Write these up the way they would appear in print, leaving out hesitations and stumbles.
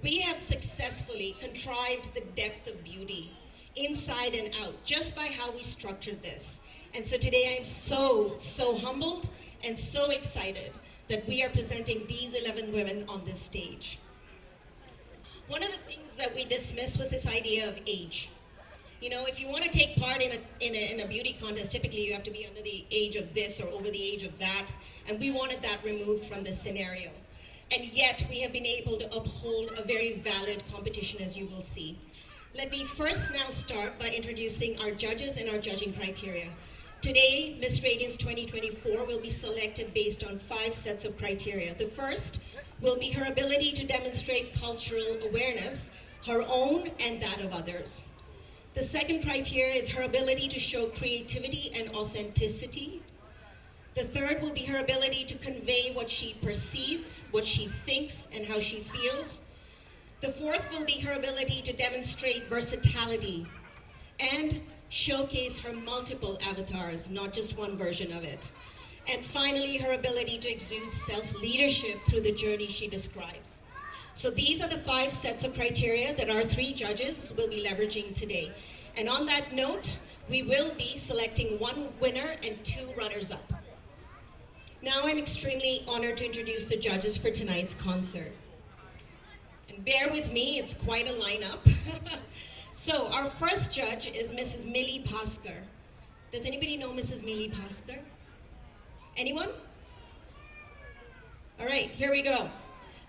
We have successfully contrived the depth of beauty, inside and out, just by how we structured this. And so today I'm so humbled and so excited that we are presenting these 11 women on this stage. One of the things that we dismissed was this idea of age. You know, if you want to take part in a beauty contest, typically you have to be under the age of this or over the age of that, and we wanted that removed from this scenario. And yet we have been able to uphold a very valid competition, as you will see. Let me first now start by introducing our judges and our judging criteria. Today, Miss Radiance 2024 will be selected based on 5 sets of criteria. The first will be her ability to demonstrate cultural awareness, her own and that of others. The second criteria is her ability to show creativity and authenticity. The third will be her ability to convey what she perceives, what she thinks, and how she feels. The fourth will be her ability to demonstrate versatility and showcase her multiple avatars, not just one version of it. And finally, her ability to exude self-leadership through the journey she describes. So these are the 5 sets of criteria that our 3 judges will be leveraging today. And on that note, we will be selecting 1 winner and 2 runners-up. Now I'm extremely honored to introduce the judges for tonight's concert. And bear with me, it's quite a lineup. So our first judge is Mrs. Millie Paskar. Does anybody know Mrs. Millie Paskar? Anyone? All right, here we go.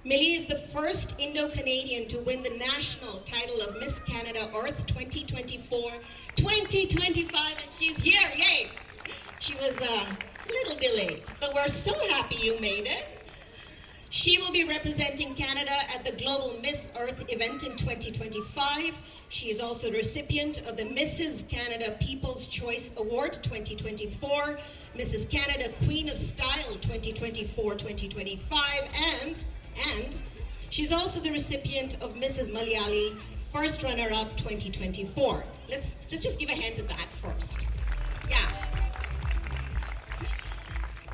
Millie is the first Indo-Canadian to win the national title of Miss Canada Earth 2024, 2025, and she's here, yay! She was a little delayed, but we're so happy you made it. She will be representing Canada at the Global Miss Earth event in 2025. She is also the recipient of the Mrs. Canada People's Choice Award 2024, Mrs. Canada Queen of Style 2024-2025, and she's also the recipient of Mrs. Malayali First Runner-Up 2024. Let's just give a hand to that first. Yeah.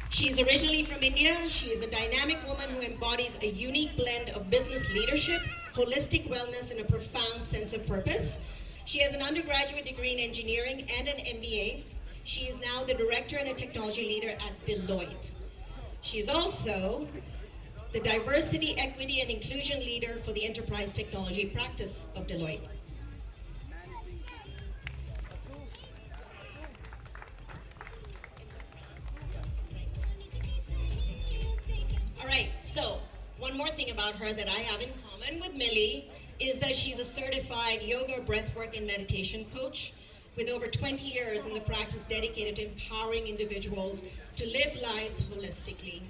She's originally from India. She is a dynamic woman who embodies a unique blend of business leadership, holistic wellness, and a profound sense of purpose. She has an undergraduate degree in engineering and an MBA. She is now the director and a technology leader at Deloitte. She is also the diversity, equity, and inclusion leader for the enterprise technology practice of Deloitte. All right, so one more thing about her that I have in common with Millie is that she's a certified yoga, breathwork, and meditation coach with over 20 years in the practice dedicated to empowering individuals to live lives holistically.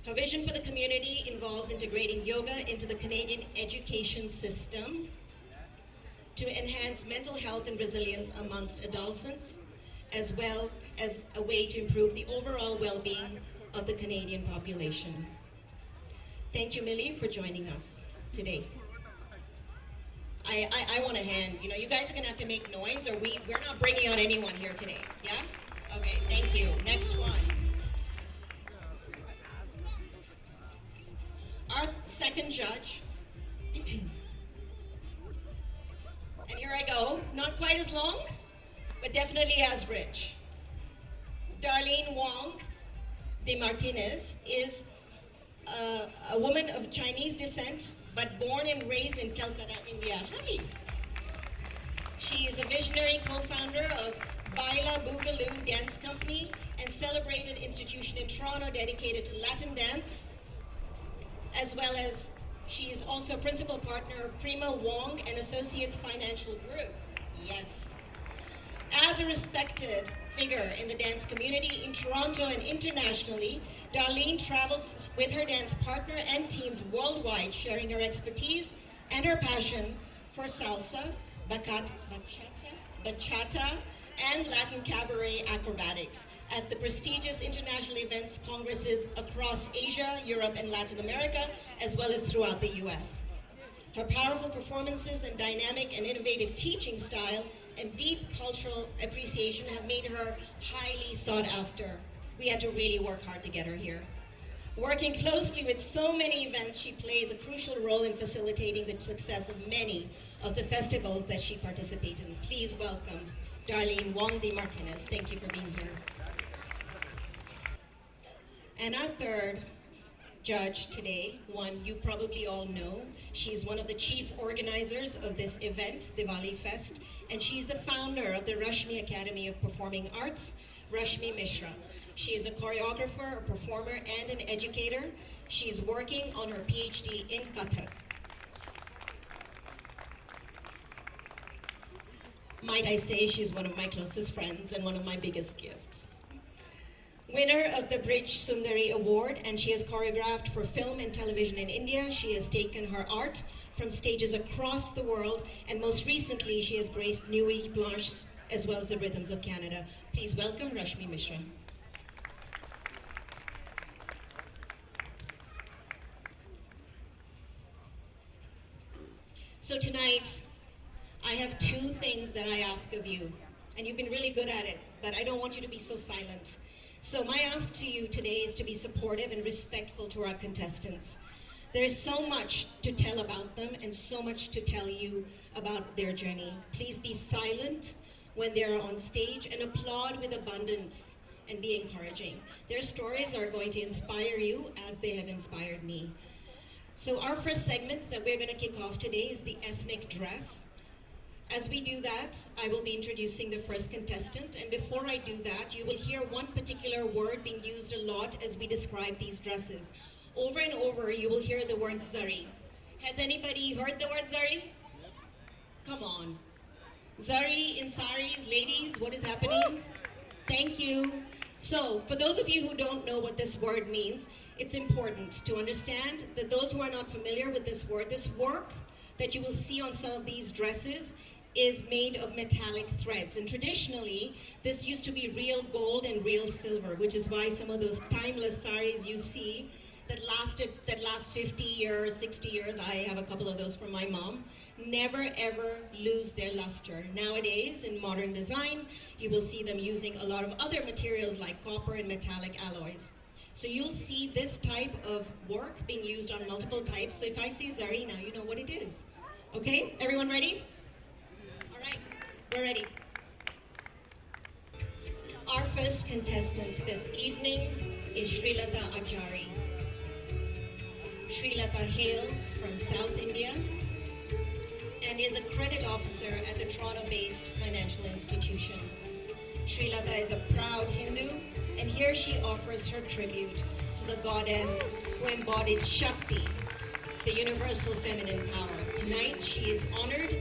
Her vision for the community involves integrating yoga into the Canadian education system to enhance mental health and resilience amongst adolescents, as well as a way to improve the overall well-being of the Canadian population. Thank you, Millie, for joining us today. I want a hand. You know, you guys are gonna have to make noise, or we're not bringing on anyone here today. Yeah? Okay, thank you. Next one. Our second judge, and here I go, not quite as long, but definitely as rich. Darlene Wong de Martinez is a woman of Chinese descent, but born and raised in Calcutta, India. Hi. She is a visionary co-founder of Baila Boogaloo Dance Company and celebrated institution in Toronto dedicated to Latin dance, as well as she is also a principal partner of Prima Wong and Associates Financial Group. Yes. As a respected figure in the dance community in Toronto and internationally, Darlene travels with her dance partner and teams worldwide, sharing her expertise and her passion for salsa, bachata, and Latin cabaret acrobatics at the prestigious international events, congresses across Asia, Europe, and Latin America, as well as throughout the US. Her powerful performances and dynamic and innovative teaching style and deep cultural appreciation have made her highly sought after. We had to really work hard to get her here. Working closely with so many events, she plays a crucial role in facilitating the success of many of the festivals that she participates in. Please welcome Darlene Wong de Martinez. Thank you for being here. And our third judge today, one you probably all know. She's one of the chief organizers of this event, Diwali Fest, and she's the founder of the Rashmi Academy of Performing Arts, Rashmi Mishra. She is a choreographer, a performer, and an educator. She's working on her PhD in Kathak. Might I say she's one of my closest friends and one of my biggest gifts. Winner of the Bridge Sundari Award, and she has choreographed for film and television in India. She has taken her art from stages across the world, and most recently she has graced Nuit Blanche as well as the Rhythms of Canada. Please welcome Rashmi Mishra. So tonight, I have two things that I ask of you, and you've been really good at it, but I don't want you to be so silent. So my ask to you today is to be supportive and respectful to our contestants. There is so much to tell about them and so much to tell you about their journey. Please be silent when they're on stage and applaud with abundance and be encouraging. Their stories are going to inspire you as they have inspired me. So our first segment that we're going to kick off today is the ethnic dress. As we do that, I will be introducing the first contestant, and before I do that, you will hear one particular word being used a lot as we describe these dresses. Over and over, you will hear the word zari. Has anybody heard the word zari? Come on. Zari in saris, ladies, what is happening? Thank you. So, for those of you who don't know what this word means, it's important to understand that those who are not familiar with this work that you will see on some of these dresses is made of metallic threads. And traditionally, this used to be real gold and real silver, which is why some of those timeless saris you see that last 50 years, 60 years, I have a couple of those from my mom, never ever lose their luster. Nowadays, in modern design, you will see them using a lot of other materials like copper and metallic alloys. So you'll see this type of work being used on multiple types. So if I say zari now, you know what it is. Okay, everyone ready? All right, we're ready. Our first contestant this evening is Srilata Ajari. Srilata hails from South India and is a credit officer at the Toronto-based financial institution. Srilata is a proud Hindu, and here she offers her tribute to the goddess who embodies Shakti, the universal feminine power. Tonight, she is honored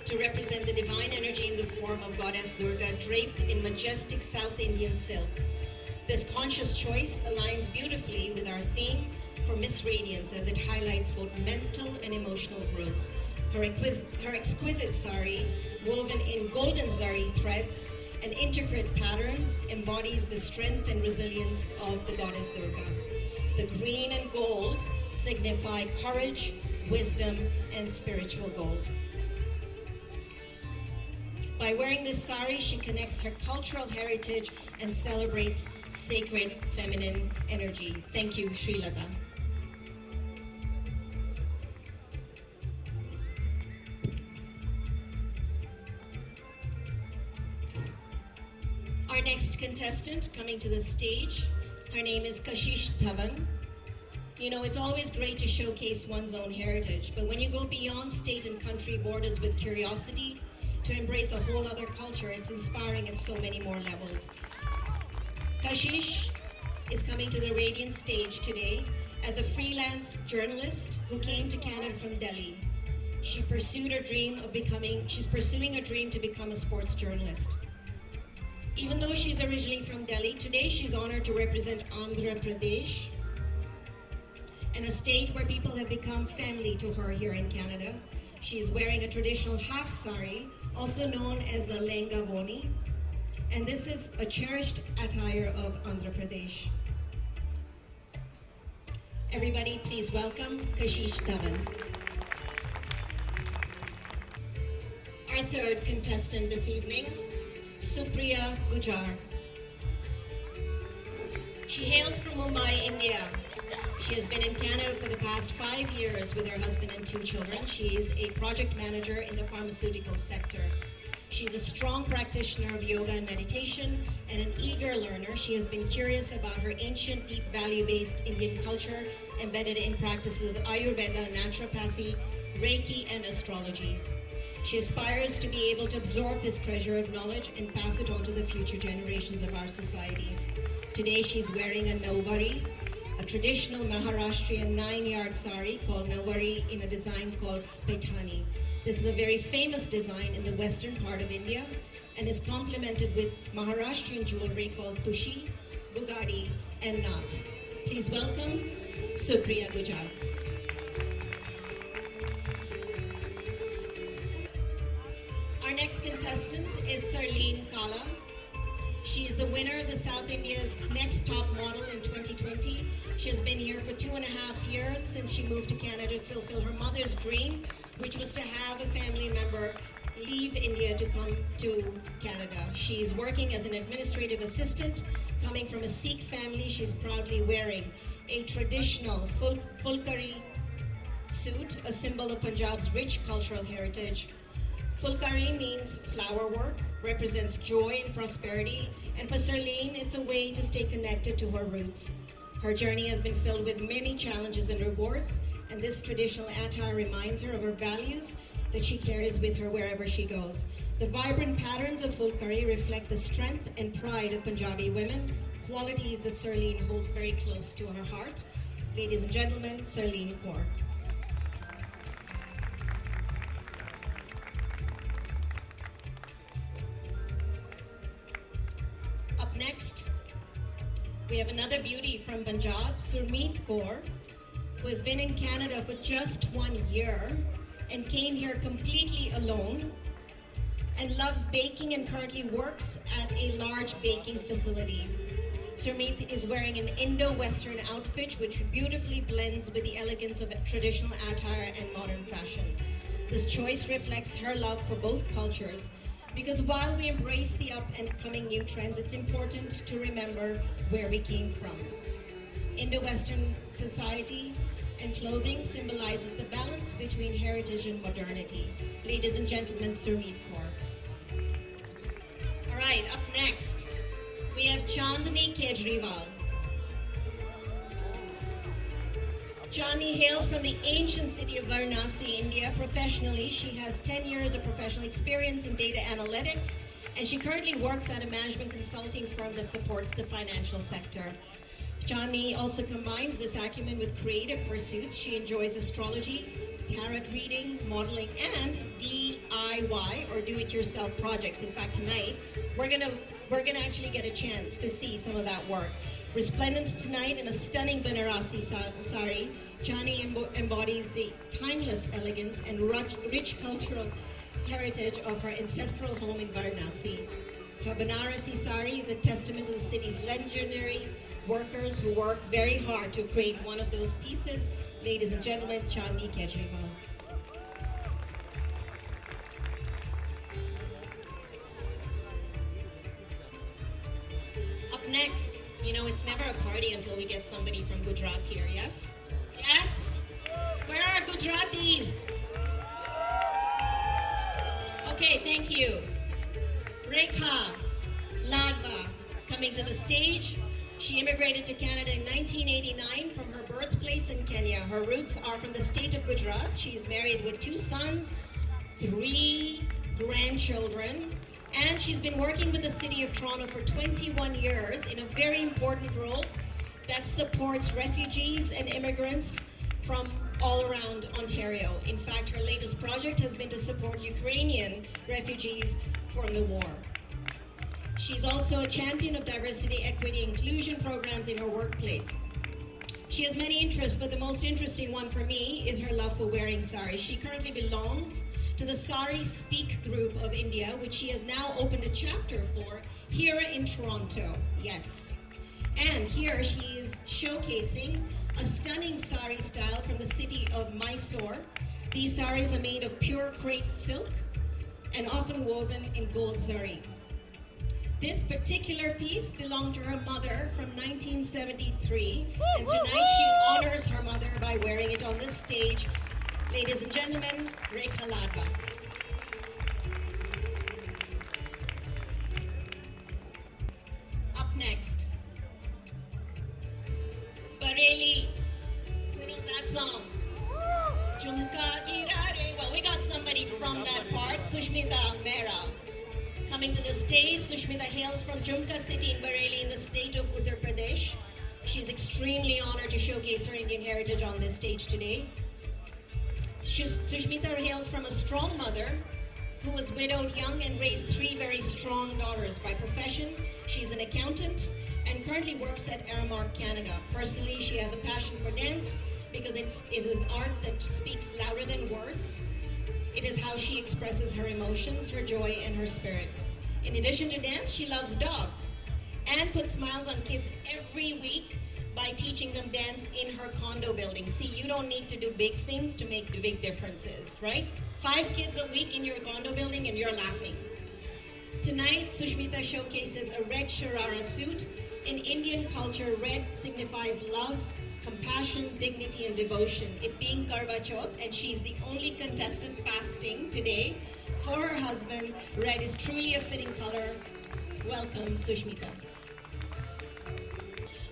to represent the divine energy in the form of Goddess Durga draped in majestic South Indian silk. This conscious choice aligns beautifully with our theme for Miss Radiance as it highlights both mental and emotional growth. Her exquisite sari, woven in golden zari threads and intricate patterns, embodies the strength and resilience of the Goddess Durga. The green and gold signify courage, wisdom, and spiritual gold. By wearing this sari, she connects her cultural heritage and celebrates sacred feminine energy. Thank you, Srilata. Our next contestant coming to the stage, her name is Kashish Dhawan. You know, it's always great to showcase one's own heritage, but when you go beyond state and country borders with curiosity to embrace a whole other culture, it's inspiring at so many more levels. Kashish is coming to the Radiant stage today as a freelance journalist who came to Canada from Delhi. She's pursuing a dream to become a sports journalist. Even though she's originally from Delhi, today she's honored to represent Andhra Pradesh, and a state where people have become family to her here in Canada. She's wearing a traditional half sari, also known as a lenga voni, and this is a cherished attire of Andhra Pradesh. Everybody, please welcome Kashish Dhawan. Our third contestant this evening, Supriya Gujar. She hails from Mumbai, India, She has been in Canada for the past 5 years with her husband and 2 children. She is a project manager in the pharmaceutical sector. She's a strong practitioner of yoga and meditation and an eager learner. She has been curious about her ancient, deep value-based Indian culture embedded in practices of Ayurveda, naturopathy, Reiki, and astrology. She aspires to be able to absorb this treasure of knowledge and pass it on to the future generations of our society. Today she's wearing a Nauvari, a traditional Maharashtrian 9-yard sari called Nauvari in a design called Paithani. This is a very famous design in the western part of India and is complemented with Maharashtrian jewelry called Tushi, Bugadi, and Nath. Please welcome Supriya Gujar. Our next contestant is Sarleen Kala. She is the winner of the South India's Next Top Model in 2020. She has been here for 2.5 years since she moved to Canada to fulfill her mother's dream, which was to have a family member leave India to come to Canada. She is working as an administrative assistant. Coming from a Sikh family, she's proudly wearing a traditional Fulkari suit, a symbol of Punjab's rich cultural heritage. Fulkari means flower work, represents joy and prosperity, and for Sarleen, it's a way to stay connected to her roots. Her journey has been filled with many challenges and rewards, and this traditional attire reminds her of her values that she carries with her wherever she goes. The vibrant patterns of Fulkari reflect the strength and pride of Punjabi women, qualities that Sarleen holds very close to her heart. Ladies and gentlemen, Sarleen Kaur. Up next, we have another beauty from Punjab, Surmeet Kaur, who has been in Canada for just 1 year and came here completely alone and loves baking and currently works at a large baking facility. Surmeet is wearing an Indo-Western outfit which beautifully blends with the elegance of traditional attire and modern fashion. This choice reflects her love for both cultures, because while we embrace the up and coming new trends, it's important to remember where we came from. Indo-Western society and clothing symbolizes the balance between heritage and modernity. Ladies and gentlemen, Surmeet Kaur. All right, up next, we have Chandni Kejriwal. Chandni hails from the ancient city of Varanasi, India. Professionally, she has 10 years of professional experience in data analytics, and she currently works at a management consulting firm that supports the financial sector. Chandni also combines this acumen with creative pursuits. She enjoys astrology, tarot reading, modeling, and DIY or do-it-yourself projects. In fact, tonight we're gonna actually get a chance to see some of that work. Resplendent tonight in a stunning Banarasi sari, Chandni embodies the timeless elegance and rich cultural heritage of her ancestral home in Varanasi. Her Banarasi sari is a testament to the city's legendary workers who work very hard to create one of those pieces. Ladies and gentlemen, Chandni Kejriwal. Up next, you know, it's never a party until we get somebody from Gujarat here, yes? Yes? Where are Gujaratis? Okay, thank you. Rekha Ladva coming to the stage. She immigrated to Canada in 1989 from her birthplace in Kenya. Her roots are from the state of Gujarat. She is married with 2 sons, 3 grandchildren, and she's been working with the city of Toronto for 21 years in a very important role that supports refugees and immigrants from all around Ontario. In fact, her latest project has been to support Ukrainian refugees from the war. She's also a champion of diversity, equity, inclusion programs in her workplace. She has many interests, but the most interesting one for me is her love for wearing saris. She currently belongs to the Sari Speak group of India, which she has now opened a chapter for here in Toronto. Yes. And here she is showcasing a stunning sari style from the city of Mysore. These saris are made of pure crepe silk and often woven in gold zari. This particular piece belonged to her mother from 1973, and tonight she honors her mother by wearing it on this stage. Ladies and gentlemen, Rekha Ladva. Up next, Bareli. Who knows that song? Jumka Girare. Well, we got somebody from that part, Sushmita Mehra. Coming to the stage, Sushmita hails from Jumka city in Bareilly in the state of Uttar Pradesh. She's extremely honored to showcase her Indian heritage on this stage today. Sushmita hails from a strong mother who was widowed young and raised three very strong daughters. By profession, she's an accountant and currently works at Aramark, Canada. Personally, she has a passion for dance because it is an art that speaks louder than words. It is how she expresses her emotions, her joy, and her spirit. In addition to dance, she loves dogs and puts smiles on kids every week by teaching them dance in her condo building. See, you don't need to do big things to make the big differences, right? 5 kids a week in your condo building and you're laughing. Tonight, Sushmita showcases a red sharara suit. In Indian culture, red signifies love, compassion, dignity, and devotion. It being Karwa Chauth, and she's the only contestant fasting today for her husband. Red is truly a fitting color. Welcome, Sushmita.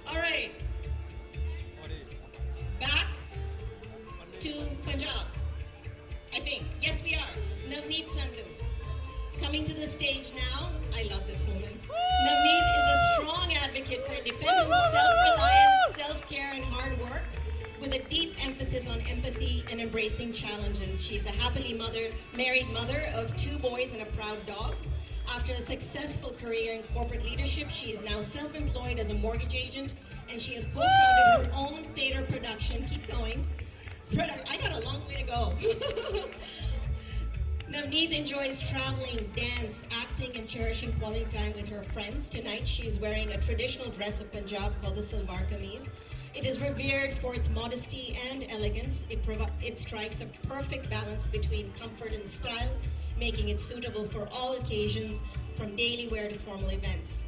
All right. Back to Punjab, I think. Yes, we are. Navneet Sandhu. Coming to the stage now. I love this woman. Navneet is a strong advocate for independence, self-reliance, self-care, and hard work, with a deep emphasis on empathy and embracing challenges. She's a happily married mother of 2 boys and a proud dog. After a successful career in corporate leadership, she is now self-employed as a mortgage agent, and she has co-founded her own theater production. Keep going. I got a long way to go. Navneet enjoys traveling, dance, acting, and cherishing quality time with her friends. Tonight, she's wearing a traditional dress of Punjab called the Salwar Kameez. It is revered for its modesty and elegance. It strikes a perfect balance between comfort and style, making it suitable for all occasions, from daily wear to formal events.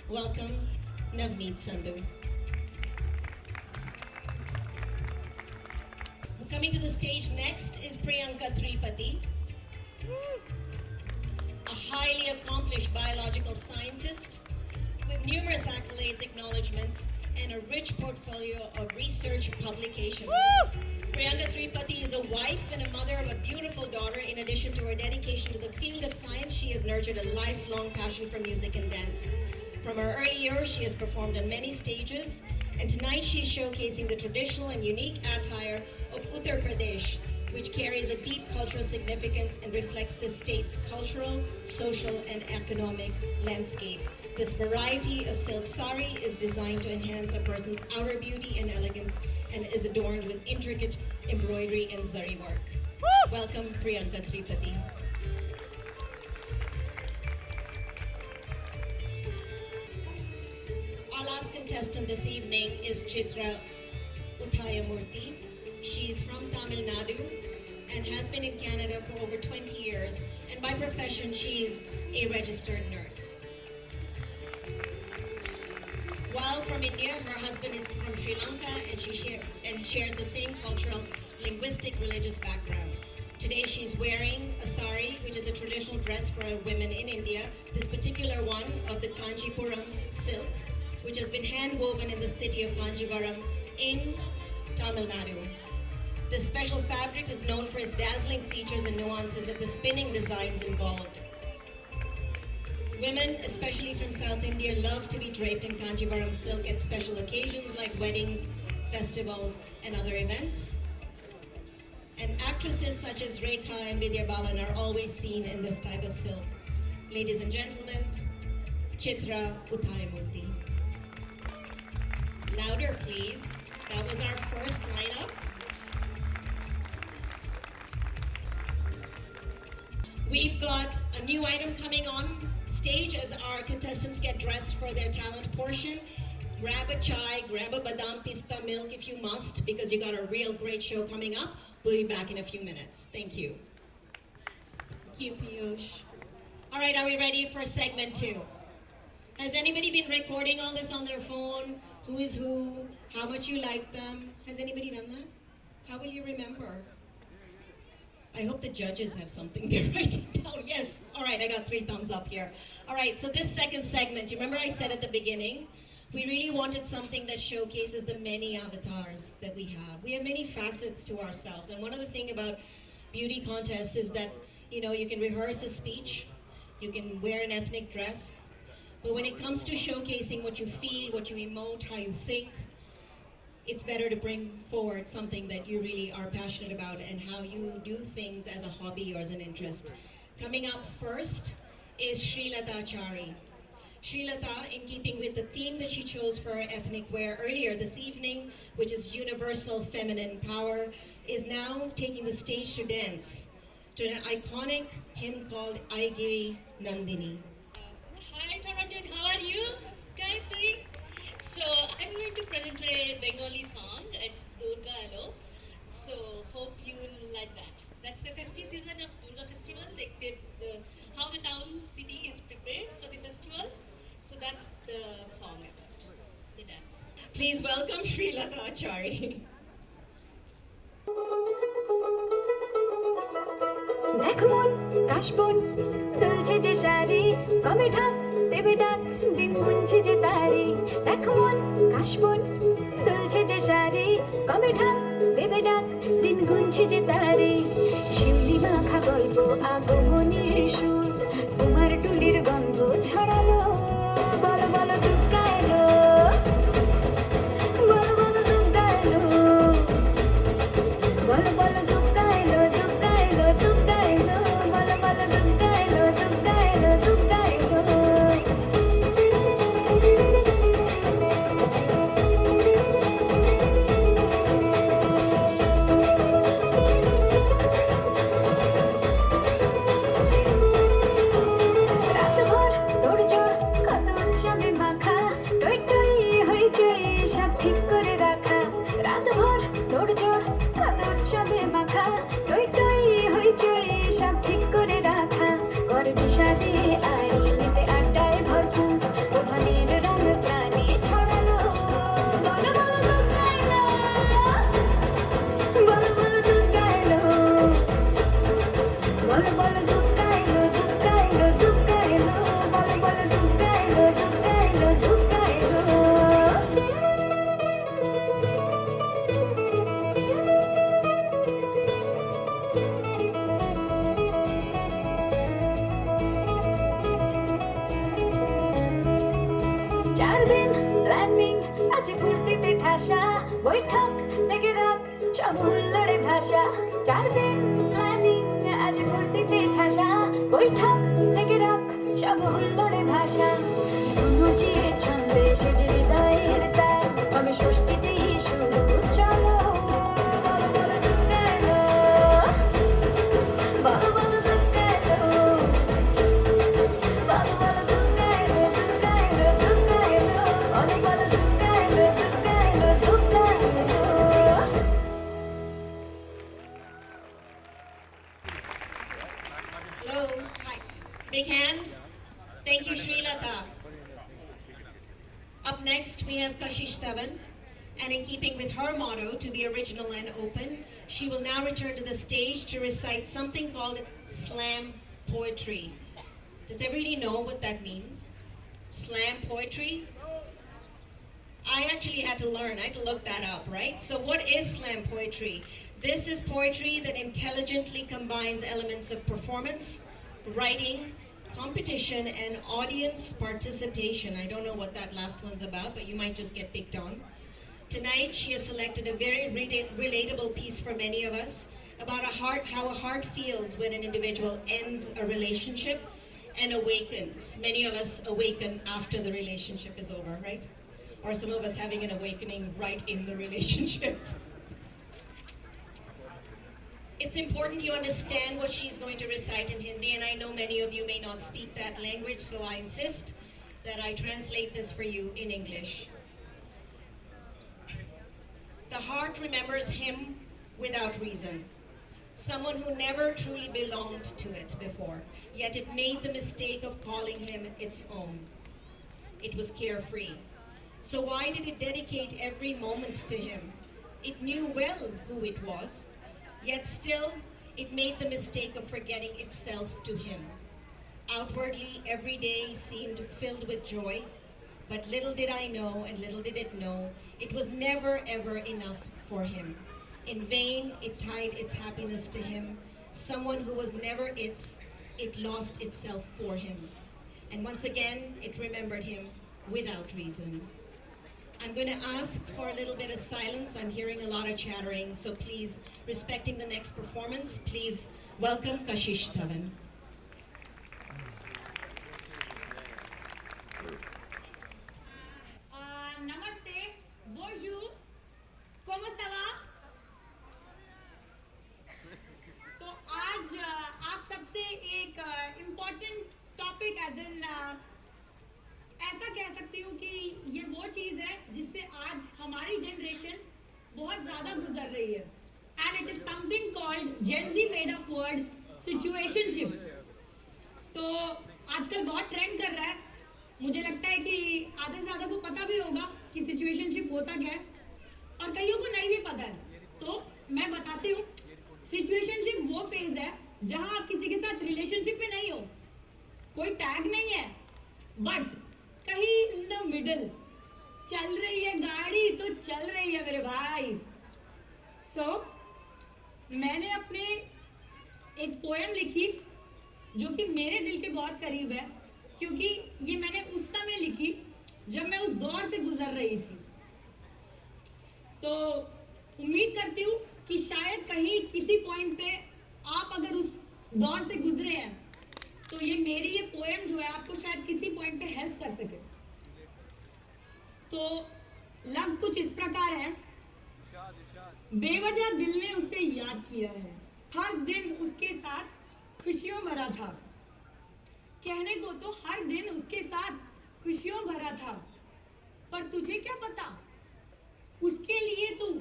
Welcome, Navneet Sandhu. Coming to the stage next is Priyanka Tripati, a highly accomplished biological scientist with numerous accolades, acknowledgements, and a rich portfolio of research publications. Priyanka Tripati is a wife and a mother of a beautiful daughter. In addition to her dedication to the field of science, she has nurtured a lifelong passion for music and dance. From her early years, she has performed on many stages, and tonight she's showcasing the traditional and unique attire of Uttar Pradesh, which carries a deep cultural significance and reflects the state's cultural, social, and economic landscape. This variety of silk sari is designed to enhance a person's outer beauty and elegance, and is adorned with intricate embroidery and zari work. Welcome, Priyanka Tripati. Our last contestant this evening is Chitra Uthayamurthy. She's from Tamil Nadu and has been in Canada for over 20 years, and by profession she's a registered nurse. While from India, her husband is from Sri Lanka, and she shares the same cultural, linguistic, religious background. Today she's wearing a sari, which is a traditional dress for women in India. This particular one of the Kanchipuram silk, which has been hand woven in the city of Kanjivaram in Tamil Nadu. This special fabric is known for its dazzling features and nuances of the spinning designs involved. Women, especially from South India, love to be draped in Kanjivaram silk at special occasions like weddings, festivals, and other events. And actresses such as Rekha and Vidya Balan are always seen in this type of silk. Ladies and gentlemen, Chitra Uthayamurthy. Louder, please. That was our first lineup. We've got a new item coming on stage as our contestants get dressed for their talent portion. Grab a chai, grab a badam pista milk if you must, because you got a real great show coming up. We'll be back in a few minutes. Thank you. Thank you, Piyush. All right, are we ready for segment two? Has anybody been recording all this on their phone? Who is who? How much you like them? Has anybody done that? How will you remember? I hope the judges have something to write it down. Yes. All right, I got 3 thumbs up here. All right, so this second segment, you remember I said at the beginning, we really wanted something that showcases the many avatars that we have. We have many facets to ourselves. And one of the things about beauty contests is that, you can rehearse a speech, you can wear an ethnic dress, but when it comes to showcasing what you feel, what you emote, how you think, it's better to bring forward something that you really are passionate about and how you do things as a hobby or as an interest. Coming up first is Srilata Achari. Srilata, in keeping with the theme that she chose for her ethnic wear earlier this evening, which is universal feminine power, is now taking the stage to dance to an iconic hymn called Aigiri Nandini. Hi Toronto, how are you guys doing? So I'm going to present a Bengali song. It's Durga Alo. So hope you will like that. That's the festive season of Durga festival. Like how the town city is prepared for the festival. So that's the song about the dance. Please welcome Srilata Achari. দেখ মন কাশবন দুলছে যে শাড়ি কবে ঢাক দেবে ডাক দিন গুনছে যে তারি দেখ মন কাশবন দুলছে যে শাড়ি কবে ঢাক দেবে ডাক দিন গুনছে যে তারি শিউলি মাখা গল্প আগমনীর সুর তোমার টুলির গন্ধ ছড়ালো বলো বলো দুর্গা এলো বলো বলো দুর্গা এলো বলো বলো দুর্গা এলো দুর্গা এলো দুর্গা এলো বলো বলো দুর্গা এলো দুর্গা এলো দুর্গা এলো রাতভর তোড়জোড় কত উৎসবে মাখা টই টই হইচই সব ঠিক করে রাখা রাতভর তোড়জোড় কত উৎসবে মাখা টই টই হইচই সব ঠিক করে রাখা কর বিষাদে আড়ি নিতে আড্ডায় ভরপুর প্রধানের রঙ প্রাণী ছড়ালো বলো বলো দুর্গা এলো বলো বলো দুর্গা এলো বলো বলো দুর্গা এলো দুর্গা এলো দুর্গা এলো বলো বলো দুর্গা এলো দুর্গা এলো দুর্গা এলো চার দিন প্ল্যানিং আছে ফুর্তিতে ঠাসা বৈঠক থেকে রাখ সব হুল্লোড়ে ভাষা 4 দিন প্ল্যানিং আছে ফুর্তিতে ঠাসা বৈঠক থেকে রাখ সব হুল্লোড়ে ভাষা অনুচিয়ে ছন্দে সেজে হৃদয়ের তার হবে ষষ্ঠীতেই শুরু চলো বলো বলো দুর্গা এলো বলো বলো দুর্গা এলো বলো বলো দুর্গা এলো দুর্গা এলো দুর্গা এলো বলো বলো দুর্গা এলো দুর্গা এলো দুর্গা এলো Hello. Hi. Big hand. Thank you, Srilata. Up next, we have Kashish Tavan. And in keeping with her motto to be original and open, she will now return to the stage to recite something called slam poetry. Does everybody know what that means? Slam poetry? I actually had to learn. I had to look that up, right? So what is slam poetry? This is poetry that intelligently combines elements of performance, writing, competition, and audience participation. I don't know what that last one's about, but you might just get picked on. Tonight, she has selected a very relatable piece for many of us about how a heart feels when an individual ends a relationship and awakens. Many of us awaken after the relationship is over, right? Or some of us having an awakening right in the relationship. It's important you understand what she's going to recite in Hindi, and I know many of you may not speak that language, so I insist that I translate this for you in English. The heart remembers him without reason. someone who never truly belonged to it before, yet it made the mistake of calling him its own. It was carefree. So why did it dedicate every moment to him? It knew well who it was, yet still it made the mistake of forgetting itself to him. Outwardly, every day seemed filled with joy, but little did I know, and little did it know, it was never ever enough for him. In vain, it tied its happiness to him. Someone who was never its, it lost itself for him. And once again, it remembered him without reason. I'm going to ask for a little bit of silence. I'm hearing a lot of chattering, so please, respecting the next performance, please welcome Kashish Dhawan. Namaste, bonjour, comment ça va? तो आज आप सबसे एक important topic as in ऐसा कह सकती हूँ कि ये वो चीज़ है जिससे आज हमारी जनरेशन बहुत ज़्यादा गुजर रही है and it is something called Gen Z made up word situationship. तो आजकल बहुत ट्रेंड कर रहा है। मुझे लगता है कि आधे से ज़्यादा को पता भी होगा कि सिचुएशनशिप होता क्या है और कईयों को नहीं भी पता है। तो मैं बताती हूँ, सिचुएशनशिप वो फेज है जहाँ आप किसी के साथ रिलेशनशिप में नहीं हो, कोई टैग नहीं है, बट कहीं इन द मिडल चल रही है गाड़ी तो चल रही है मेरे भाई। मैंने अपने एक पोएम लिखी जो कि मेरे दिल के बहुत करीब है, क्योंकि ये मैंने उस समय लिखी जब मैं उस दौर से गुजर रही थी। तो उम्मीद करती हूँ कि शायद कहीं किसी पॉइंट पे आप अगर उस दौर से गुजरे हैं तो ये मेरी ये पोएम जो है आपको शायद किसी पॉइंट पे हेल्प कर सके। तो लफ्ज कुछ इस प्रकार है। बेवजह दिल ने उसे याद किया है, हर दिन उसके साथ खुशियों भरा था। कहने को तो हर दिन उसके साथ खुशियों भरा था, पर तुझे क्या पता उसके लिए तू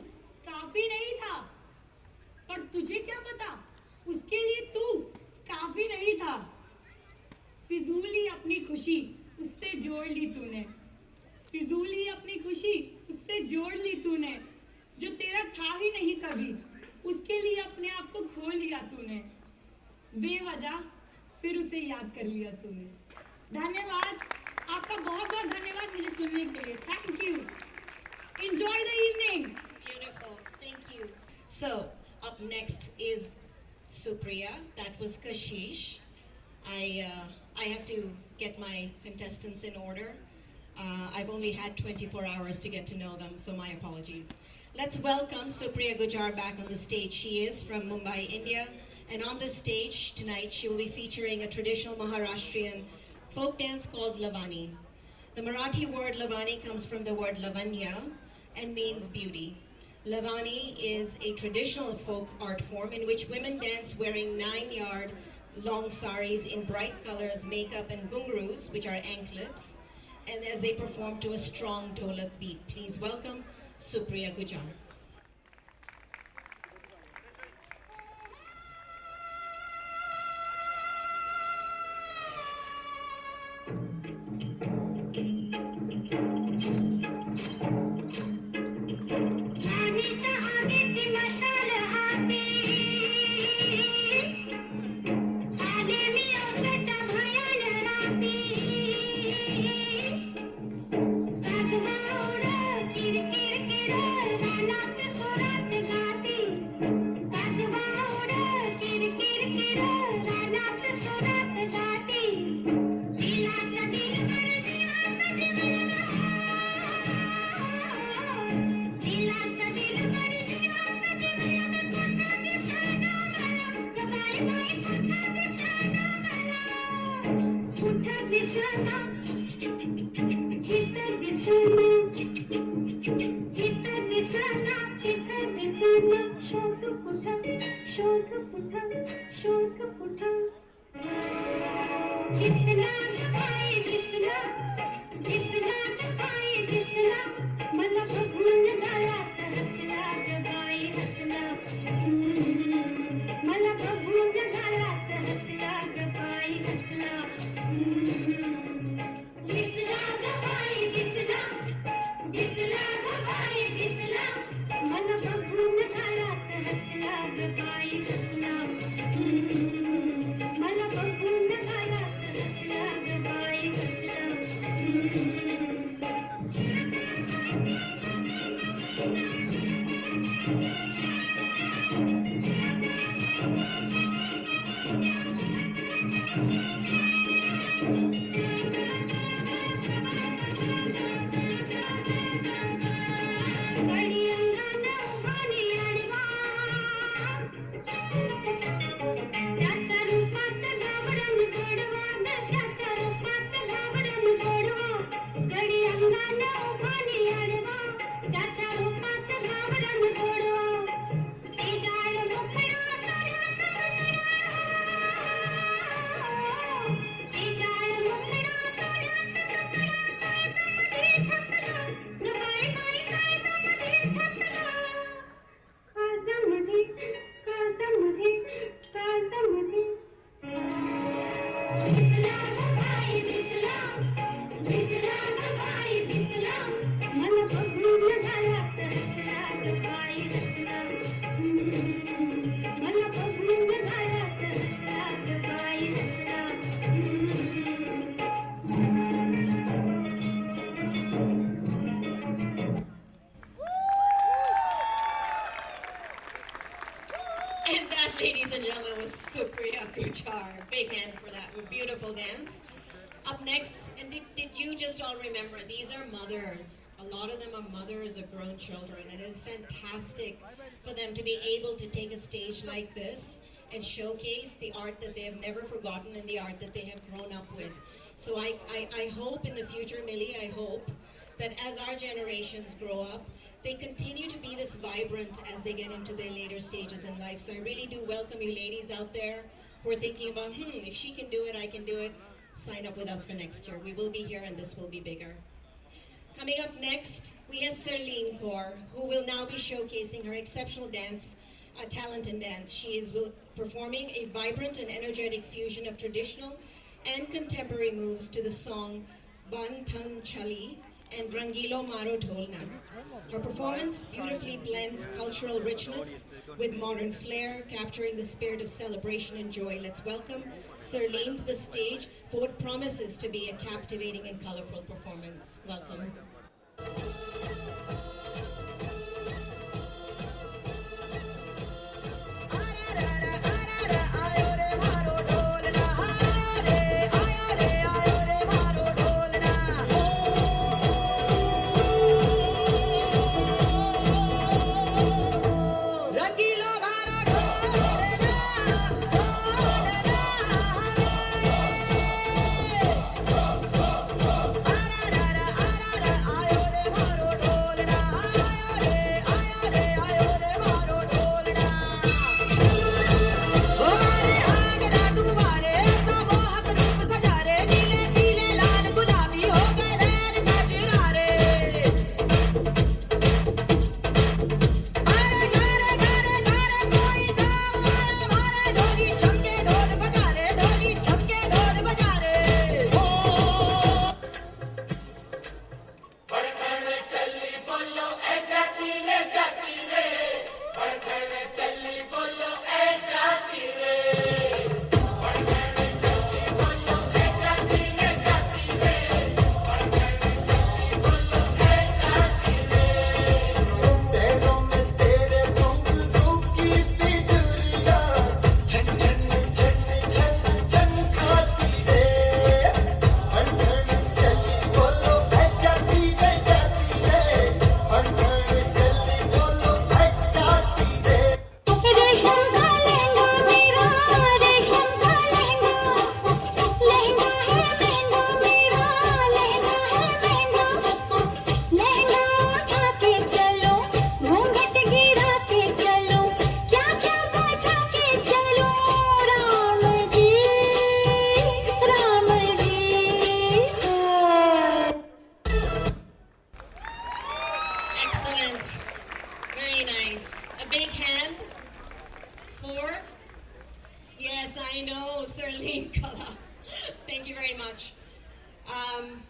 काफी नहीं था। पर तुझे क्या पता उसके लिए तू काफी नहीं था। फिजूली अपनी खुशी उससे जोड़ ली तूने, फिजूली अपनी खुशी उससे जोड़ ली तूने। जो तेरा था ही नहीं कभी उसके लिए अपने आप को खो लिया तूने। बेवजह फिर उसे याद कर लिया तूने। धन्यवाद, आपका बहुत बहुत धन्यवाद मुझे सुनने के लिए। Thank you. Enjoy the evening. Beautiful. Thank you. So, up next is Supriya. That was Kashish. I have to get my contestants in order. I've only had 24 hours to get to know them, so my apologies. Let's welcome Supriya Gujar back on the stage. She is from Mumbai, India. And on this stage tonight, she will be featuring a traditional Maharashtrian folk dance called Lavani. The Marathi word Lavani comes from the word lavanya and means beauty. Lavani is a traditional folk art form in which women dance wearing 9-yard long saris in bright colors, makeup and gungroos, which are anklets, and as they perform to a strong dholak beat. Please welcome Supriya Gujar. मला Supriya Kuchar. Big hand for that beautiful dance. Up next, and did you just all remember, these are mothers. A lot of them are mothers of grown children. And it is fantastic for them to be able to take a stage like this and showcase the art that they have never forgotten and the art that they have grown up with. So I hope in the future, Millie, I hope that as our generations grow up, they continue to be this vibrant as they get into their later stages in life. So I really do welcome you ladies out there who are thinking about, if she can do it, I can do it. Sign up with us for next year. We will be here and this will be bigger. Coming up next, we have Serline Kaur, who will now be showcasing her exceptional dance, talent in dance. She is performing a vibrant and energetic fusion of traditional and contemporary moves to the song Ban Than Chali and Rangilo Maro Dholna. Her performance beautifully blends cultural richness with modern flair, capturing the spirit of celebration and joy. Let's welcome Serline to the stage for what promises to be a captivating and colorful performance. Welcome.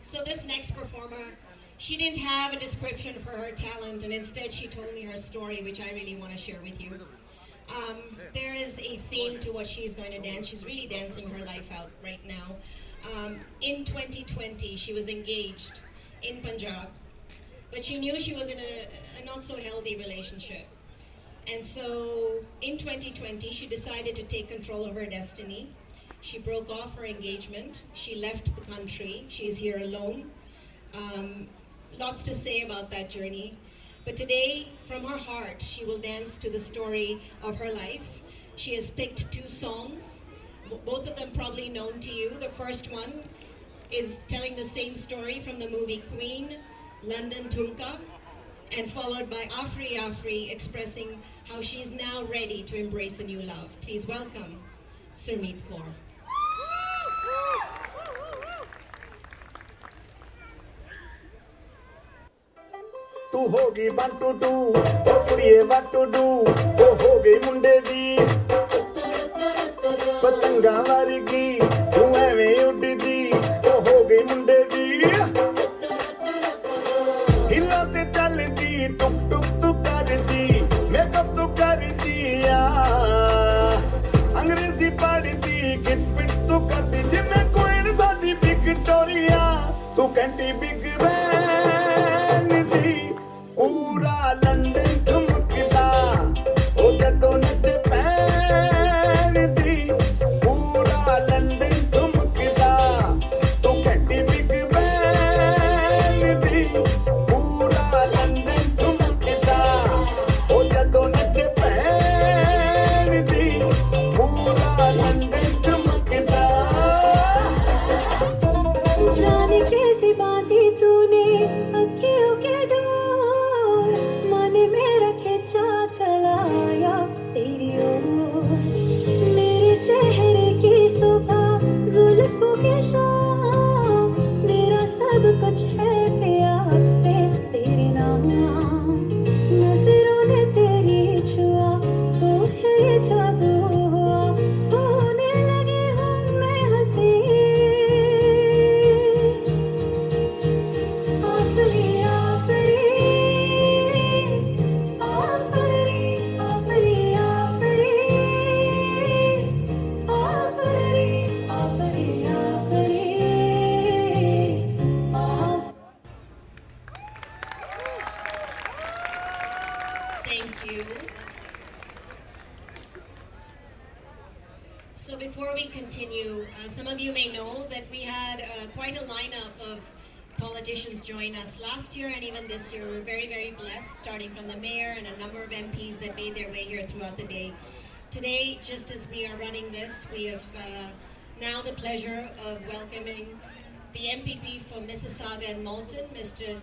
So this next performer, she didn't have a description for her talent, and instead she told me her story, which I really want to share with you. There is a theme to what she's going to dance. She's really dancing her life out right now. In 2020, she was engaged in Punjab, but she knew she was in a not so healthy relationship. And so in 2020, she decided to take control of her destiny. She broke off her engagement. She left the country. She is here alone. Lots to say about that journey. But today, from her heart, she will dance to the story of her life. She has picked 2 songs, both of them probably known to you. The first one is telling the same story from the movie Queen, London Thumka, and followed by Afri Afri, expressing how she is now ready to embrace a new love. Please welcome Surmeet Kaur. तू होगी 1 2 2 ओ कुड़िए what to do ओ हो गई मुंडे दी पतंगा वर्गी तू एवें उड़दी ओ हो गई मुंडे दी हिला ते चलदी टुक टुक तू करदी मेकअप तू करदी आ अंग्रेजी पढ़दी किट पिट तू करदी जिम्मे क्वीन साडी विक्टोरिया तू कैंटी बिग वैन दी पूरा लंदन ठुमकदा ओ जदों नच पैन दी So before we continue, some of you may know that we had quite a lineup of politicians join us last year and even this year. We're very, very blessed, starting from the mayor and a number of MPs that made their way here throughout the day. Today, just as we are running this, we have now the pleasure of welcoming the MPP for Mississauga and Moulton, Mr.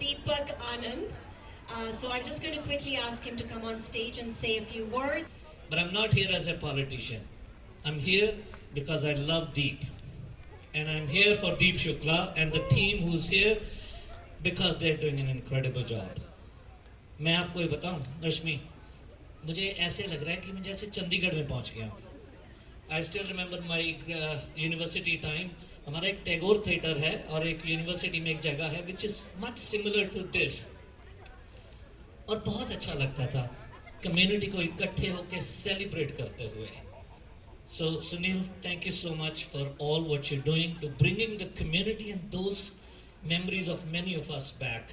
Deepak Anand. So I'm just going to quickly ask him to come on stage and say a few words. But I'm not here as a politician. I'm here because I love Deep. And I'm here for Deep Shukla and the team who's here because they're doing an incredible job. मैं आपको ये बताऊं, रश्मि, मुझे ऐसे लग रहा है कि मैं जैसे चंडीगढ़ में पहुंच गया हूं. I still remember my university time. हमारा एक टैगोर थिएटर है और एक यूनिवर्सिटी में एक जगह है which is much similar to this. और बहुत अच्छा लगता था कम्युनिटी को इकट्ठे होकर सेलिब्रेट करते हुए. So Sunil, thank you so much for all what you're doing to bringing the community and those memories of many of us back.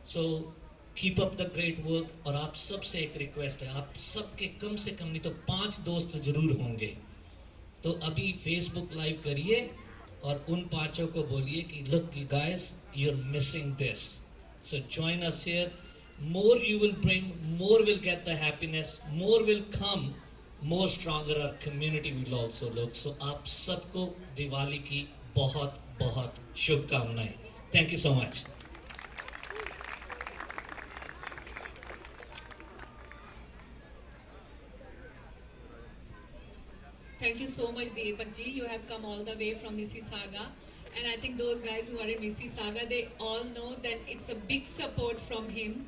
So keep up the great work. और आप सबसे एक request है, आप सबके कम से कम नहीं तो 5 दोस्त जरूर होंगे. तो अभी फेसबुक लाइव करिए और उन 5 को बोलिए कि look you guys, you're missing this. So join us here. More you will bring, more will get the happiness, more will come, more stronger our community will also look. So आप सबको दिवाली की बहुत बहुत शुभकामनाएं. Thank you so much. Thank you so much, Deepak ji. You have come all the way from Mississauga. And I think those guys who are in Mississauga, they all know that it's a big support from him.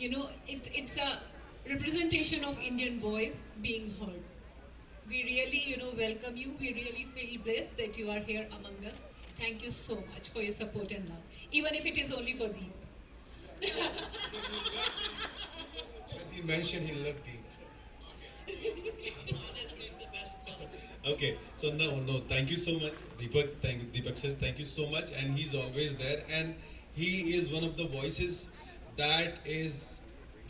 You know, it's a representation of Indian voice being heard. We really, welcome you. We really feel blessed that you are here among us. Thank you so much for your support and love. Even if it is only for Deep. As he mentioned, he loved Deep. Okay, so no, thank you so much, Deepak. Deepak sir, thank you so much, and he's always there, and he is one of the voices that is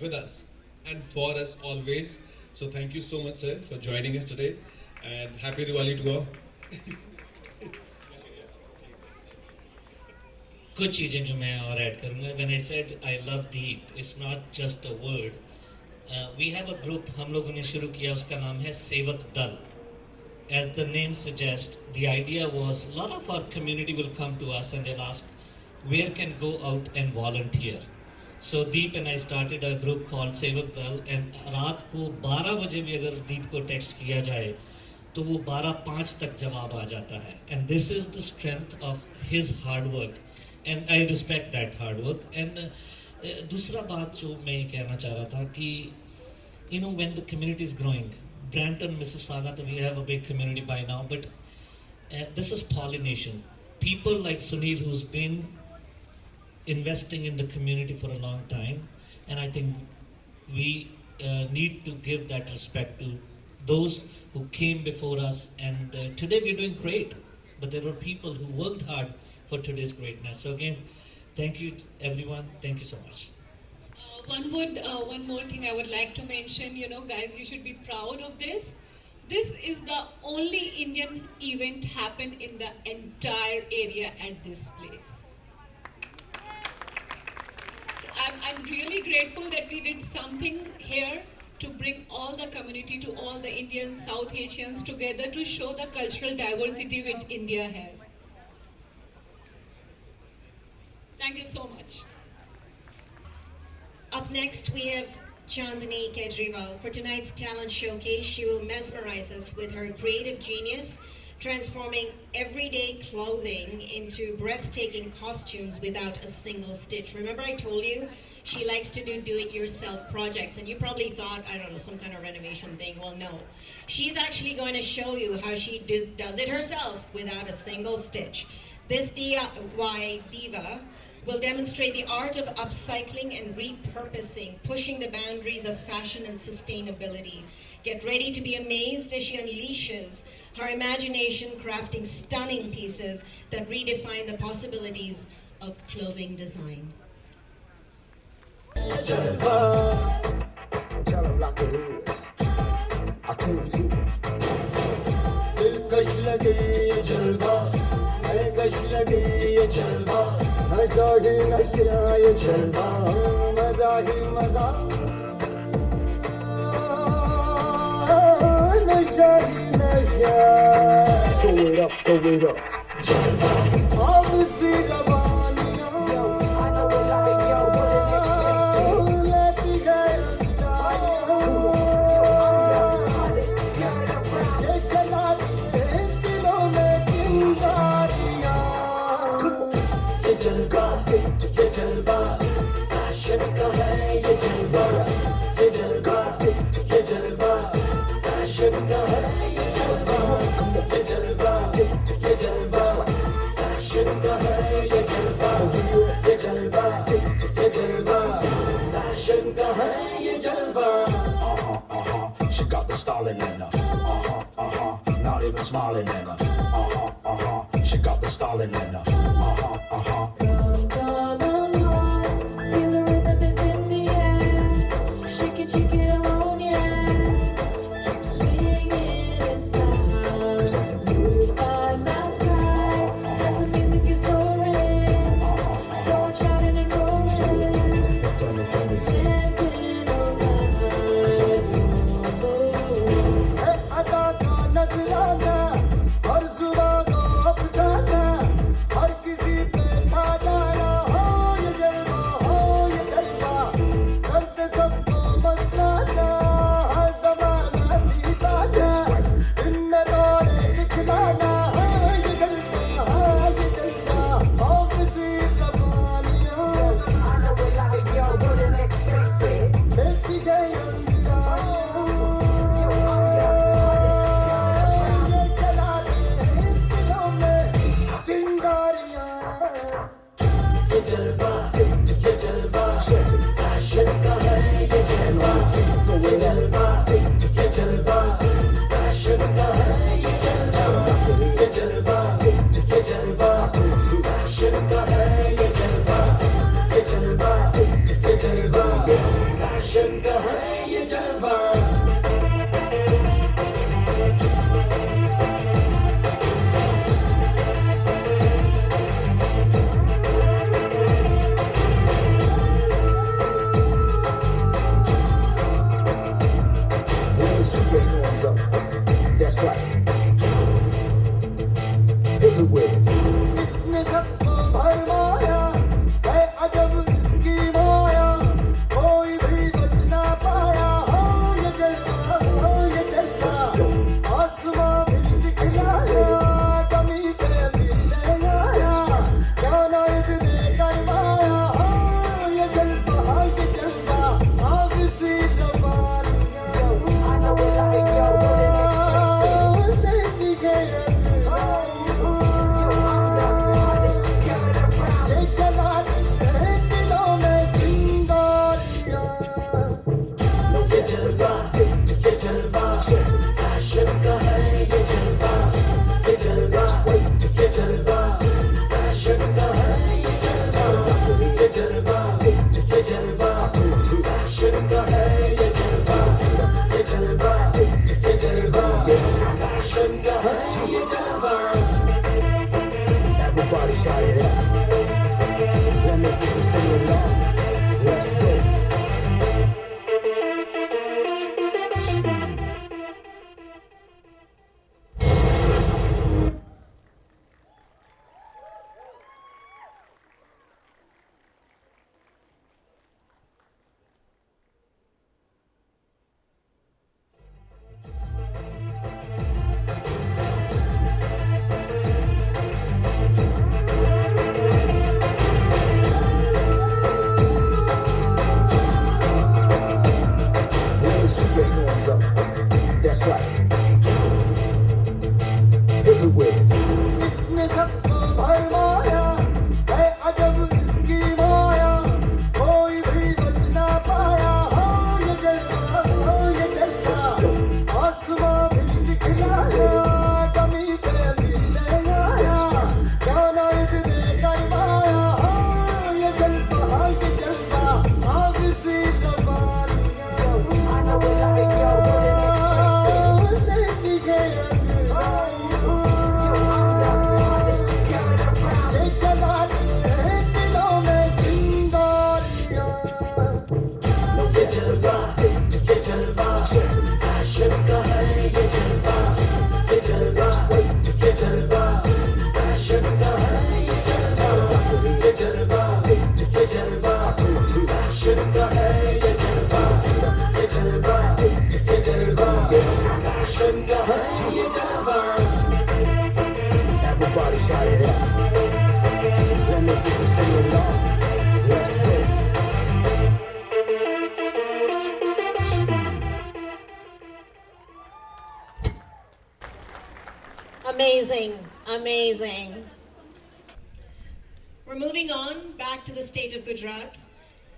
with us and for us always. So thank you so much, sir, for joining us today, and happy Diwali to all. कुछ चीज़ें जो मैं और add करूँगा. When I said I love Deep, it's not just a word. We have a group हम लोगों ने शुरू किया, उसका नाम है सेवक दल. As the name suggests, the idea was a lot of our community will come to us and they'll ask, where can go out and volunteer? So Deep and I started a group called Sevak Dal, and रात को 12 बजे भी अगर Deep को text किया जाए तो वो 12:05 तक जवाब आ जाता है. And this is the strength of his hard work, and I respect that hard work. And दूसरा बात जो मैं ये कहना चाह रहा था कि when the community is growing, Branton, Mississauga, we have a big community by now, but this is pollination. People like Sunil, who's been investing in the community for a long time, and I think we need to give that respect to those who came before us. And today we're doing great, but there were people who worked hard for today's greatness. So again, thank you everyone. Thank you so much. One more thing I would like to mention, guys, you should be proud of this. This is the only Indian event happen in the entire area at this place. So I'm really grateful that we did something here to bring all the community, to all the Indians, South Asians together to show the cultural diversity which India has. Thank you so much. Up next, we have Chandani Kejriwal. For tonight's talent showcase, she will mesmerize us with her creative genius, transforming everyday clothing into breathtaking costumes without a single stitch. Remember I told you she likes to do do-it-yourself projects, and you probably thought, I don't know, some kind of renovation thing. Well, no. She's actually going to show you how she does it herself without a single stitch. This DIY diva will demonstrate the art of upcycling and repurposing, pushing the boundaries of fashion and sustainability. Get ready to be amazed as she unleashes her imagination, crafting stunning pieces that redefine the possibilities of clothing design. Tell them like it is. I can't use लगे ये जलवा है कश लगे ये जलवा नशा ही नशा ये जलवा मजा ही मजा नशा ही नशा throw it up जलवा अब सी रवानियां लेती गए ये जला दिए दिलों में चिंगारियां ये जलवा फैशन का है ये जलवा ये जलवा फैशन का है ये जलवा ये जलवा फैशन का है ये जलवा ये जलवा फैशन का है ये जलवा she got the styling in her not even smiling in her she got the styling in her Feel the rhythm is in the air. Shake it alone, yeah. Keep swinging in style. Move by my side as the music is soaring. Going shouting and roaring, dancing है अदा का नजराना हर जुबां को अफसाना हर किसी Everybody shout it out. Let me hear you sing along. Let's go. Amazing, amazing. We're moving on back to the state of Gujarat.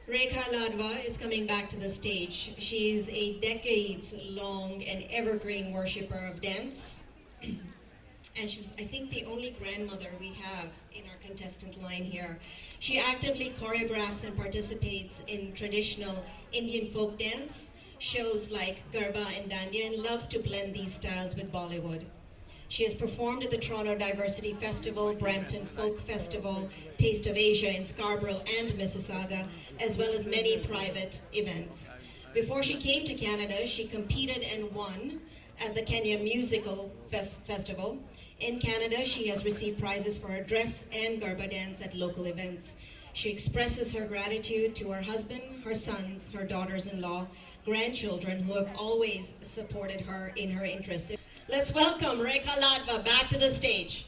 Rekha Ladva is coming back to the stage. She's a decades-long and evergreen worshiper of dance. And she's, I think, the only grandmother we have in our contestant line here. She actively choreographs and participates in traditional Indian folk dance, shows like Garba and Dandiya, and loves to blend these styles with Bollywood. She has performed at the Toronto Diversity Festival, Brampton Folk Festival, Taste of Asia in Scarborough and Mississauga, as well as many private events. Before she came to Canada, she competed and won at the Kenya Musical Festival. In Canada, she has received prizes for her dress and Garba dance at local events. She expresses her gratitude to her husband, her sons, her daughters-in-law, grandchildren who have always supported her in her interests. Let's welcome Rekha Ladva back to the stage.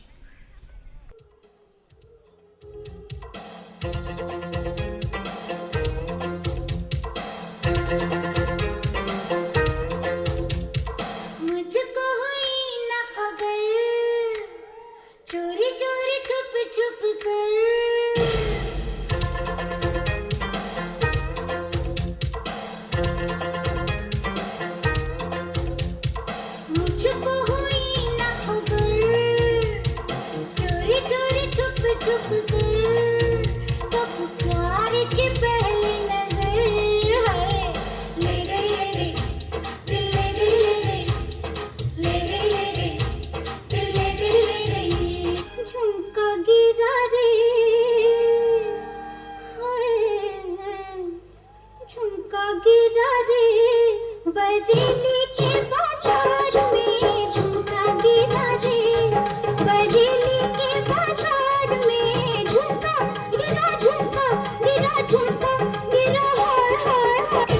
मुझको हुई न खबर चोरी चोरी छुप छुप कर मुझको हुई न खबर चोरी चोरी छुप छुप कर कब प्यार की पहली नजर है ले गई दिल ले गई ले गई दिल ले गई झुमका गिरा रे हाय झुमका गिरा रे बरेली के बाजार में झुमका गिरा रे बरेली के बाजार में झुमका गिरा झुमका गिरा झुमका गिरा हाय हाय हाय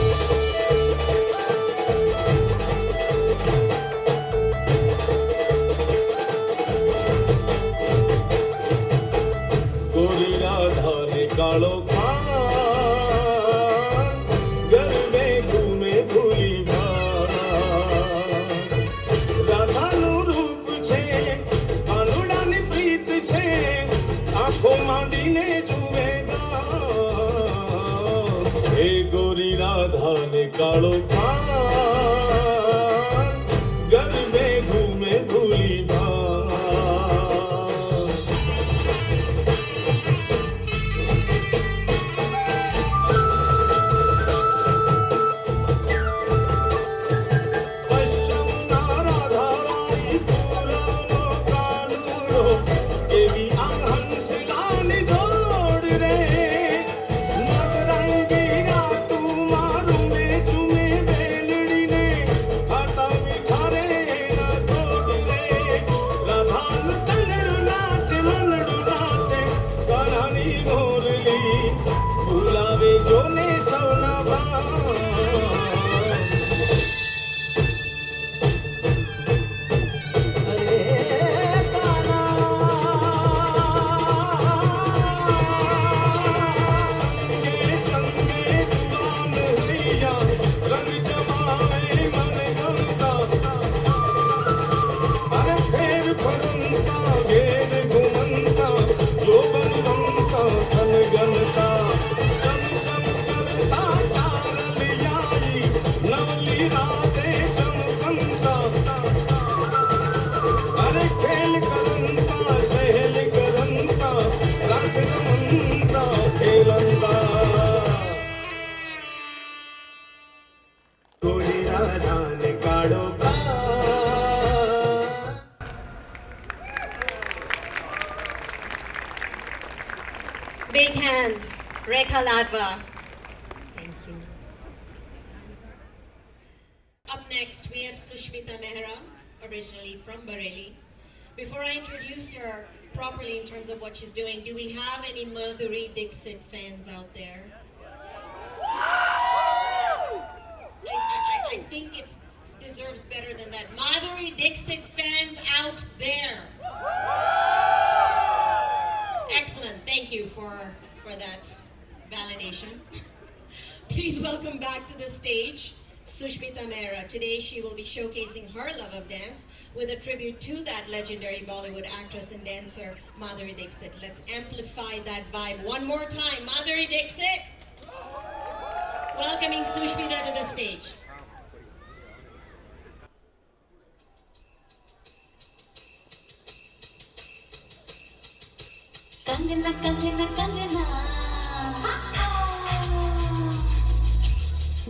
गोरी राधा ने कालो खान घर में घूमे भूली राधा नु रूप छे अनुड़ा ने प्रीत छे आंखों मांडी ने जुएगा हे गोरी राधा ने कालो खान घर में घूमे भूली Big hand, Rekha Ladva. Thank you. Up next, we have Sushmita Mehra, originally from Bareilly. Before I introduce her properly in terms of what she's doing, do we have any Madhuri Dixit fans out there? I think it's deserves better than that. Madhuri Dixit fans out there. Excellent. Thank you for that validation. Please welcome back to the stage Sushmita Mehra. Today she will be showcasing her love of dance with a tribute to that legendary Bollywood actress and dancer Madhuri Dixit. Let's amplify that vibe one more time. Madhuri Dixit, welcoming Sushmita to the stage. Kangana, kangana, kangana.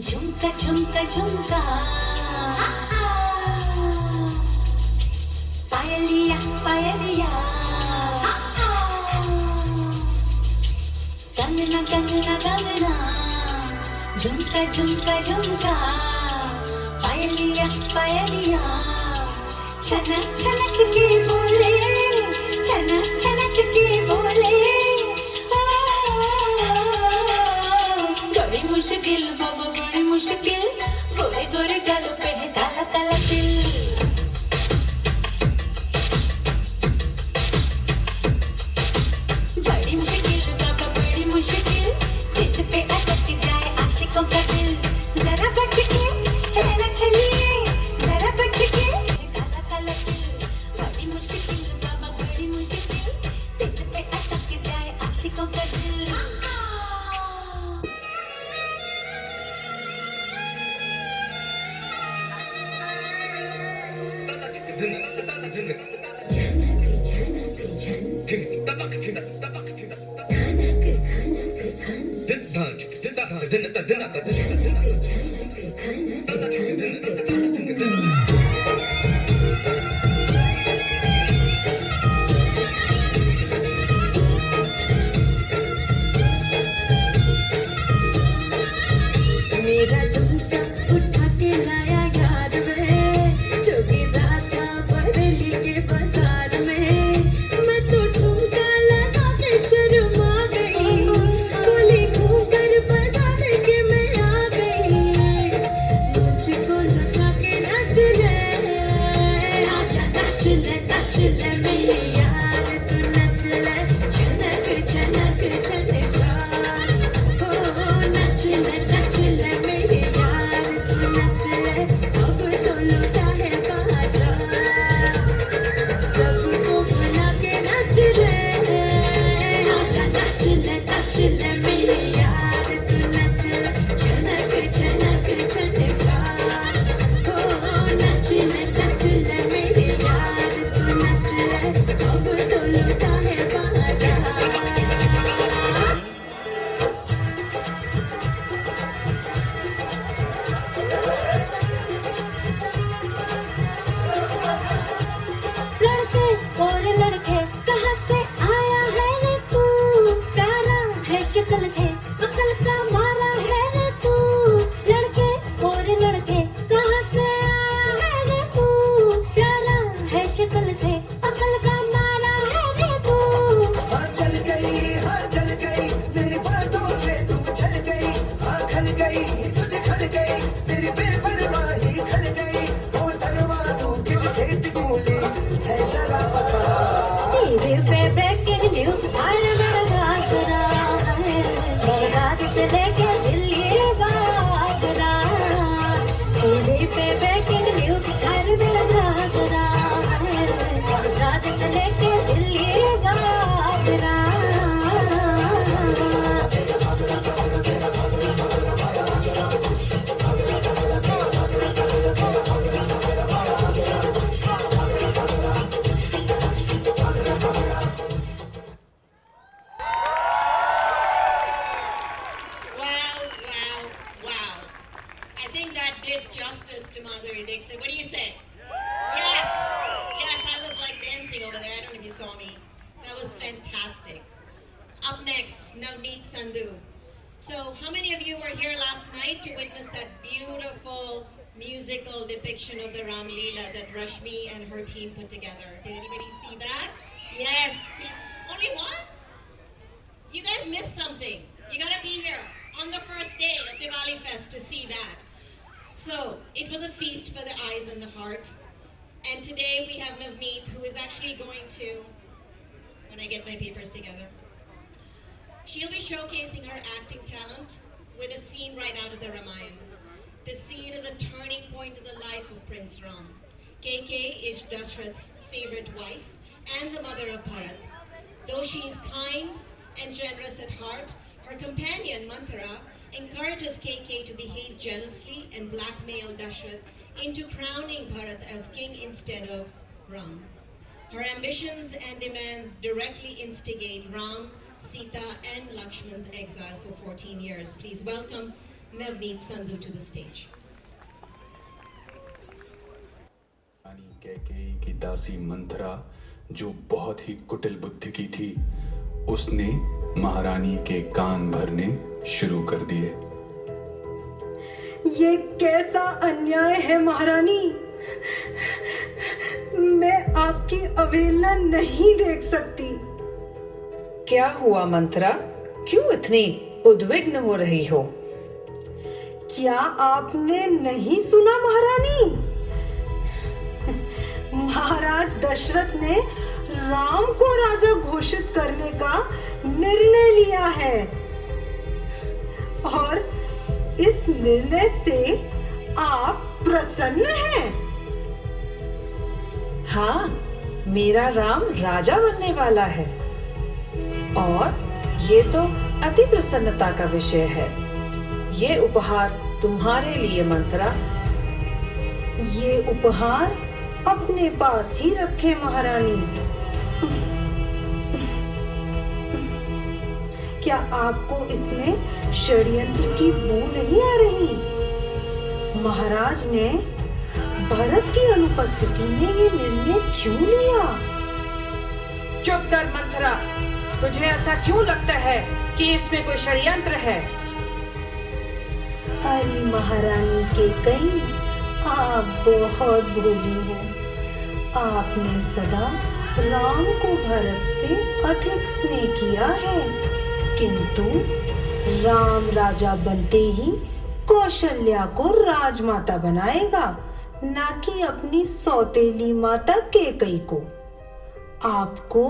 Jhumka, jhumka, jhumka. Payaliya, payaliya. Kangana, kangana, kangana. Jhumka, jhumka, jhumka. Payaliya, payaliya. Chanak, chanak ke bole. Chanak, chanak ke bole. बड़ी मुश्किल बाबा बड़ी मुश्किल गोरे गोरे गालों पे है काला काला दिल बड़ी मुश्किल बाबा बड़ी मुश्किल दिल पे अटक जाए आशिकों का दिल जरा बच के है ना चलिए जरा बच के काला काला दिल बड़ी मुश्किल बाबा बड़ी मुश्किल दिल पे अटक जाए आशिकों का दिल मेरा झुमका उठा के लाया याद में जोगी राधा बरेली के बाजार में मैं तो झुमका लगा के शर्मा गई बोली घूमकर बताने के मैं आ गई मुझको नचा के नाच ले मेरी यार तू नच ले छनक छनक छनका ओ नच ले मेरी यार तू नच ले अब तो लुटा है बाजा सबको बुला के नच ले मेरी यार तू नच ले छनक छनक छनका ओ नच ले मेरी यार तू नच ले अब तो लुटा है बाजा लड़के और लड़के कहाँ से आया है रे तू प्यारा है शक्ल से अकल का मारा है रे तू लड़के और लड़के कहाँ से आया है रे तू प्यारा है शक्ल से अकल का मारा है रे तू हाँ चल गई मेरी बातों से तू चल गई हाँ खल गई तुझे खल गई तेरी बेपरवाही खल गई ओ धनवा तू किस खेत बोली है जरा बता टीवी पे ब्रेकिंग न्यूज आए मेरा गाजरा है बगदाद से लेके दिल्ली गाजरा टीवी पे ब्रेकिंग न्यूज आए मेरा गाजरा है बगदाद से लेके दिल्ली गाजरा Wow. I think that did justice to Madhuri Dixit. What do you say? Yes, I was like dancing over there. I don't know if you saw me. That was fantastic. Up next, Navneet Sandhu. So, how many of you were here last night to witness that beautiful musical depiction of the Ram Leela that Rashmi and her team put together? Did anybody see that? Yes. See, only one? You guys missed something. You gotta be here on the first day of Diwali Fest to see that. So it was a feast for the eyes and the heart. And today we have Navneet, who is actually going to, when I get my papers together, she'll be showcasing her acting talent with a scene right out of the Ramayana. This scene is a turning point in the life of Prince Ram. KK is Dashrath's favorite wife and the mother of Bharat. Though she is kind and generous at heart, her companion Manthara encourages KK to behave jealously and blackmail Dashrath into crowning Bharat as king instead of Ram. Her ambitions and demands directly instigate Ram, Sita and Lakshman's exile for 14 years. Please welcome Navneet Sandhu to the stage. रानी कैकेयी की दासी मंथरा जो बहुत ही कुटिल बुद्धि की थी, उसने महारानी के कान भरने शुरू कर दिए। ये कैसा अन्याय है महारानी, मैं आपकी अवहेलना नहीं देख सकती। क्या हुआ मंत्रा, क्यों इतनी उद्विग्न हो रही हो? क्या आपने नहीं सुना महारानी? महाराज दशरथ ने राम को राजा घोषित करने का निर्णय लिया है और इस निर्णय से आप प्रसन्न हैं? हाँ, मेरा राम राजा बनने वाला है और ये तो अति प्रसन्नता का विषय है। ये उपहार तुम्हारे लिए मंत्रा। ये उपहार अपने पास ही रखे महारानी। क्या आपको इसमें षड्यंत्र की बू नहीं आ रही? महाराज ने भरत की अनुपस्थिति में ये निर्णय क्यों लिया? चुप कर मंथरा, तुझे ऐसा क्यों लगता है कि इसमें कोई षड्यंत्र है? अरे महारानी कैकेयी, आप बहुत भोली हैं। आपने सदा राम को भरत से अधिक स्नेह किया है, किंतु राम राजा बनते ही कौशल्या को राजमाता बनाएगा, ना कि अपनी सौतेली माता कैकेयी को। आपको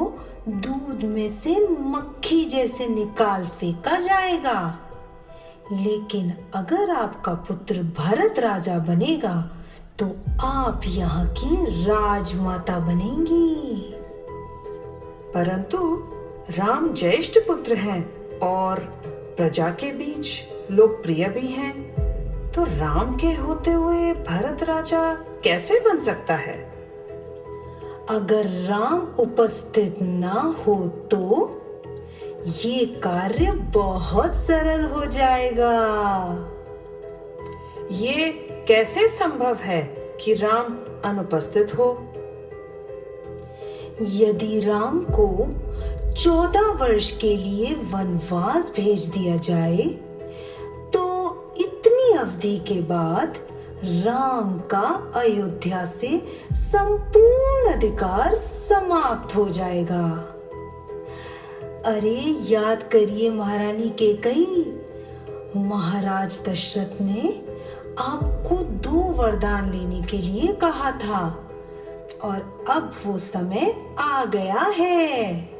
दूध में से मक्खी जैसे निकाल फेंका जाएगा। लेकिन अगर आपका पुत्र भरत राजा बनेगा तो आप यहाँ की राजमाता बनेंगी। परंतु राम ज्येष्ठ पुत्र हैं और प्रजा के बीच लोकप्रिय भी हैं, तो राम के होते हुए भरत राजा कैसे बन सकता है? अगर राम उपस्थित ना हो तो ये कार्य बहुत सरल हो जाएगा। ये कैसे संभव है कि राम अनुपस्थित हो? यदि राम को 14 वर्ष के लिए वनवास भेज दिया जाए तो इतनी अवधि के बाद राम का अयोध्या से संपूर्ण अधिकार समाप्त हो जाएगा। अरे याद करिए महारानी कैकेयी, महाराज दशरथ ने आपको 2 वरदान लेने के लिए कहा था और अब वो समय आ गया है।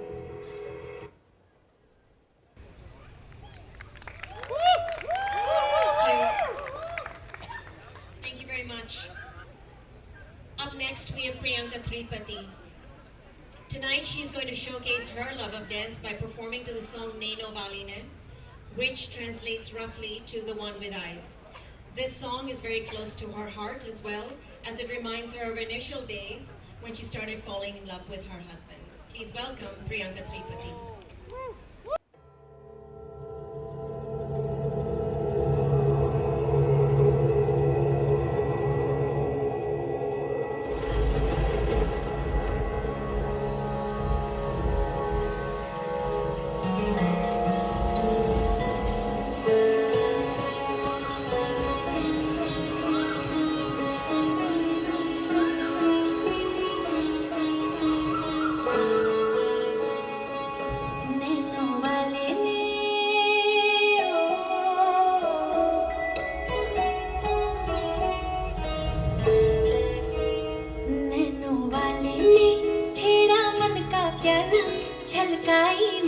Thank you very much. Up next we have Priyanka Tripathi. Tonight she's going to showcase her love of dance by performing to the song Naino Valine, which translates roughly to the one with eyes. This song is very close to her heart as well, as it reminds her of her initial days when she started falling in love with her husband. Please welcome Priyanka Tripathi.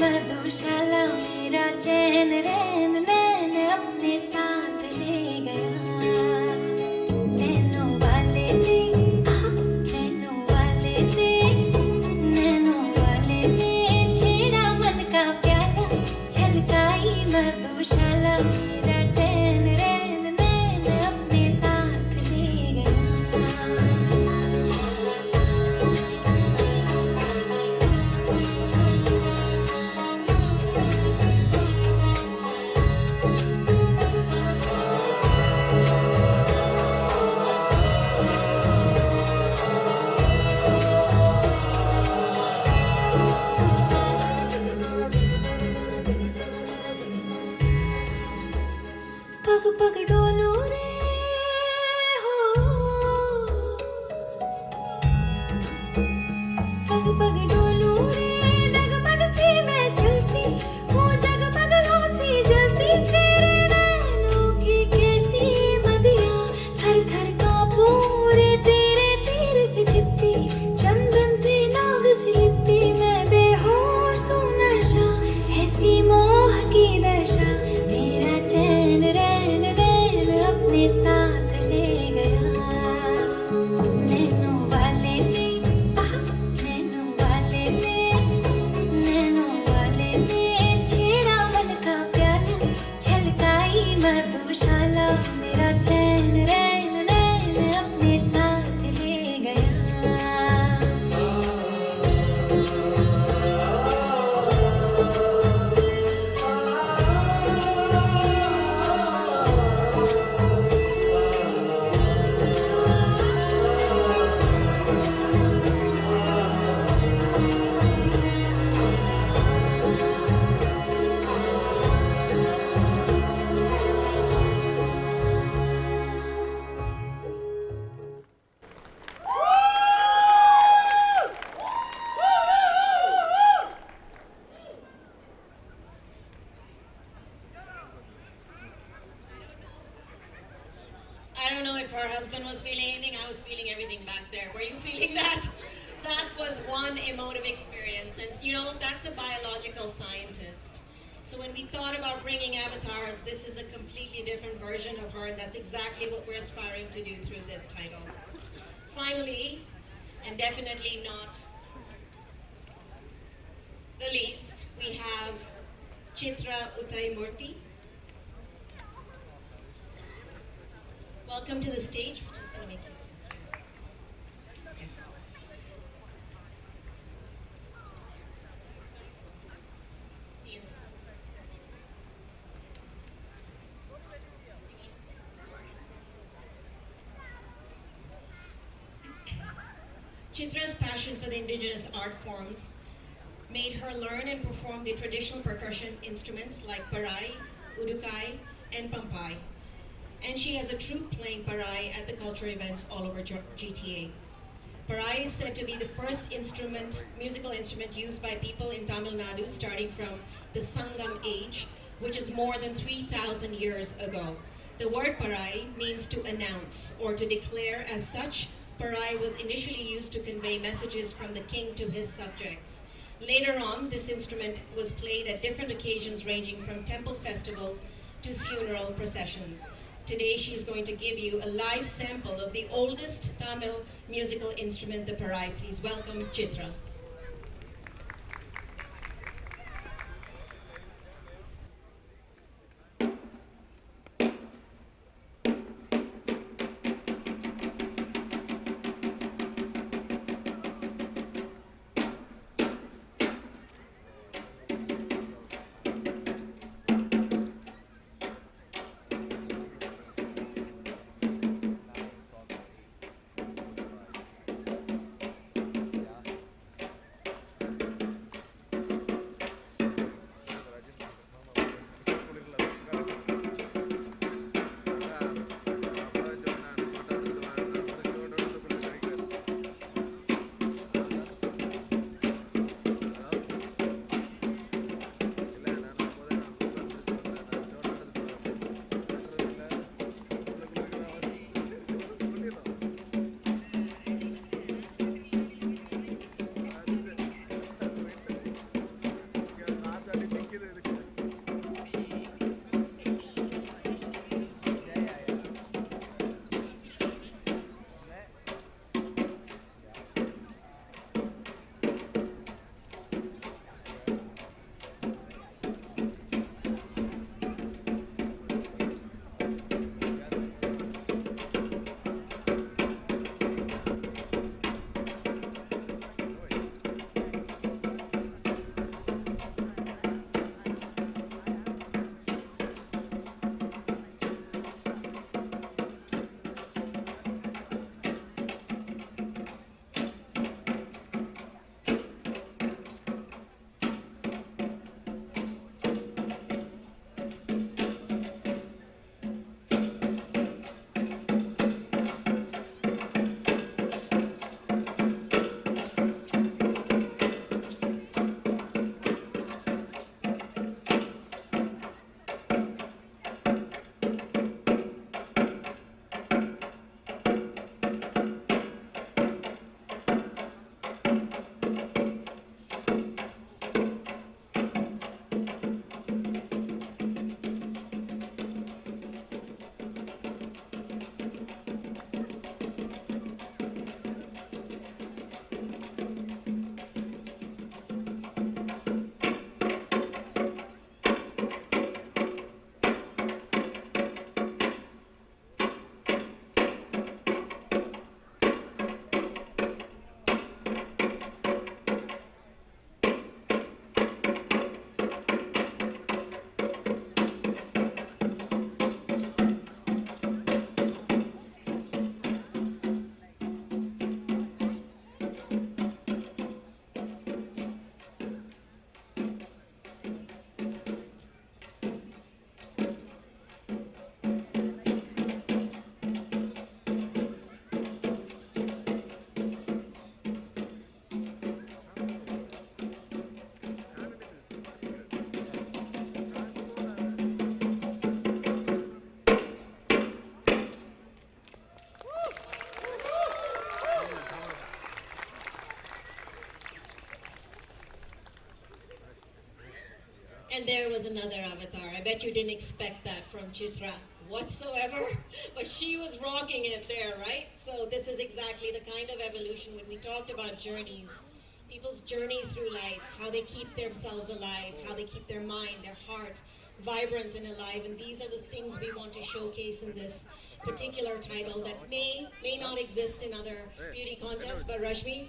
मधुशाला मेरा चैन रैन नैन अपने साथ ले गया नैनों वाले ने नैनों वाले ने नैनों वाले ने छेड़ा मन का प्याला छलकाई मधुशाला मेरा चैन रैन नैन अपने साथ ले गया पग पग डोलो रे हो पग पग डोलो रे डगमग सी मैं चलती हूँ जगमग रोसी जलती तेरे नैनों की कैसी मदिया थर थर कांपूं रे तेरे तीर से छिपती चंदन से नाग सी लिपटी मैं बेहोश तू नशा ऐसी मोह की दशा मेरा चैन रैन रैन अपने साथ ले गया नैनों वाले ने नैनों वाले ने नैनों वाले ने छेड़ा मन का प्याला छलकाई मधुशाला मेरा चैन रैन रैन अपने साथ ले गया I don't know if her husband was feeling anything. I was feeling everything back there. Were you feeling that? That was one emotive experience. And you know, that's a biological scientist. So when we thought about bringing avatars, this is a completely different version of her, and that's exactly what we're aspiring to do through this title. Finally, and definitely not the least, we have Chitra Uttaimurthy. Welcome to the stage, which is going to make you smile. Yes. Ian's- Chitra's passion for the indigenous art forms made her learn and perform the traditional percussion instruments like parai, udukai, and pampai. And she has a troupe playing parai at the cultural events all over GTA. Parai is said to be the first musical instrument used by people in Tamil Nadu starting from the Sangam age, which is more than 3,000 years ago. The word parai means to announce or to declare. As such, parai was initially used to convey messages from the king to his subjects. Later on, this instrument was played at different occasions ranging from temple festivals to funeral processions. Today she is going to give you a live sample of the oldest Tamil musical instrument, the parai. Please welcome Chitra. And there was another avatar. I bet you didn't expect that from Chitra whatsoever, but she was rocking it there, right? So this is exactly the kind of evolution when we talked about journeys, people's journeys through life, how they keep themselves alive, how they keep their mind, their heart vibrant and alive. And these are the things we want to showcase in this particular title that may not exist in other beauty contests, but Rashmi,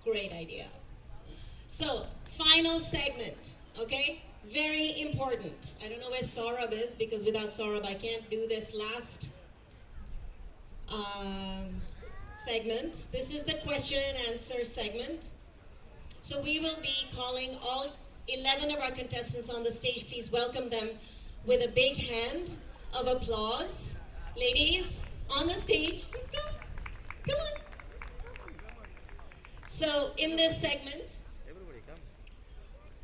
great idea. So, final segment, okay? Very important. I don't know where Saurabh is, because without Saurabh I can't do this last segment. This is the question and answer segment. So we will be calling all 11 of our contestants on the stage. Please welcome them with a big hand of applause. Ladies, on the stage, let's go. Come on. So in this segment,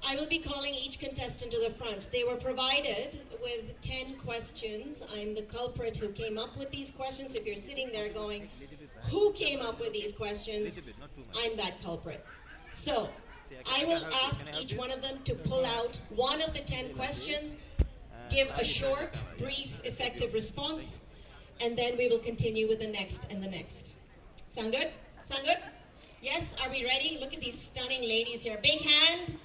I will be calling each contestant to the front. They were provided with 10 questions. I'm the culprit who came up with these questions. If you're sitting there going, who came up with these questions? I'm that culprit. So, I will ask each one of them to pull out one of the 10 questions, give a short, brief, effective response, and then we will continue with the next and the next. Sound good? Sound good? Yes? Are we ready? Look at these stunning ladies here. Big hand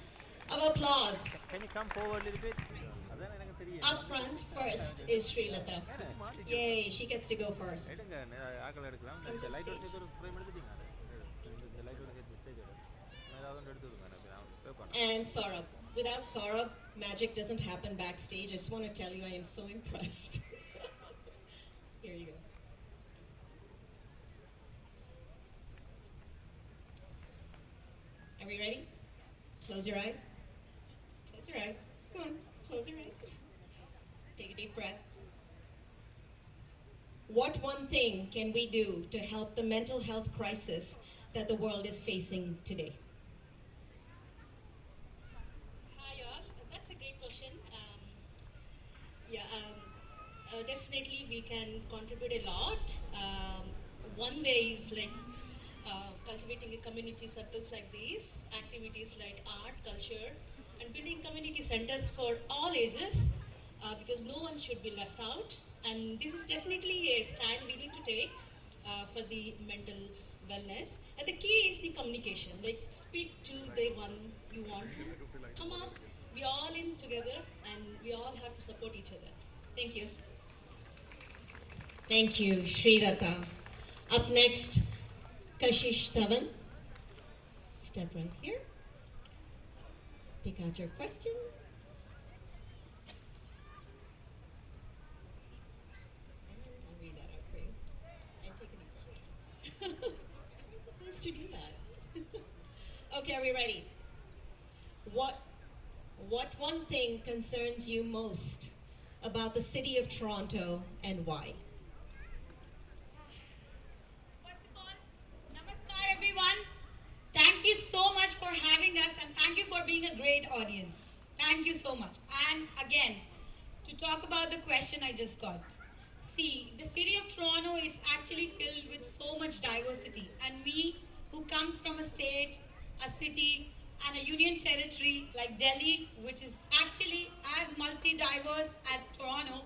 of applause. Can you come forward a little bit? Up front first is Srilata. Yay, she gets to go first. Come to the stage. And Saurabh. Without Saurabh, magic doesn't happen backstage. I just want to tell you, I am so impressed. Here you go. Are we ready? Close your eyes. Close your eyes. Go on. Close your eyes. Take a deep breath. What one thing can we do to help the mental health crisis that the world is facing today? Hi all, that's a great question. Definitely we can contribute a lot. One way is like cultivating a community circles like these, activities like art, culture, and building community centers for all ages, because no one should be left out. And this is definitely a stand we need to take for the mental wellness. And the key is the communication. Like, speak to the one you want to come up. We all in together, and we all have to support each other. Thank you. Thank you, Srirata. Up next, Kashish Dhawan. Step right here. Pick out your question. And I'll read that out for you. And take a deep breath. I'm supposed to do that. Okay, are we ready? What one thing concerns you most about the city of Toronto and why? First of all, namaskar everyone. Thank you so much for having us, and thank you for being a great audience. Thank you so much. And again, to talk about the question I just got. See, the city of Toronto is actually filled with so much diversity, and me, who comes from a state, a city, and a union territory like Delhi, which is actually as multi-diverse as Toronto,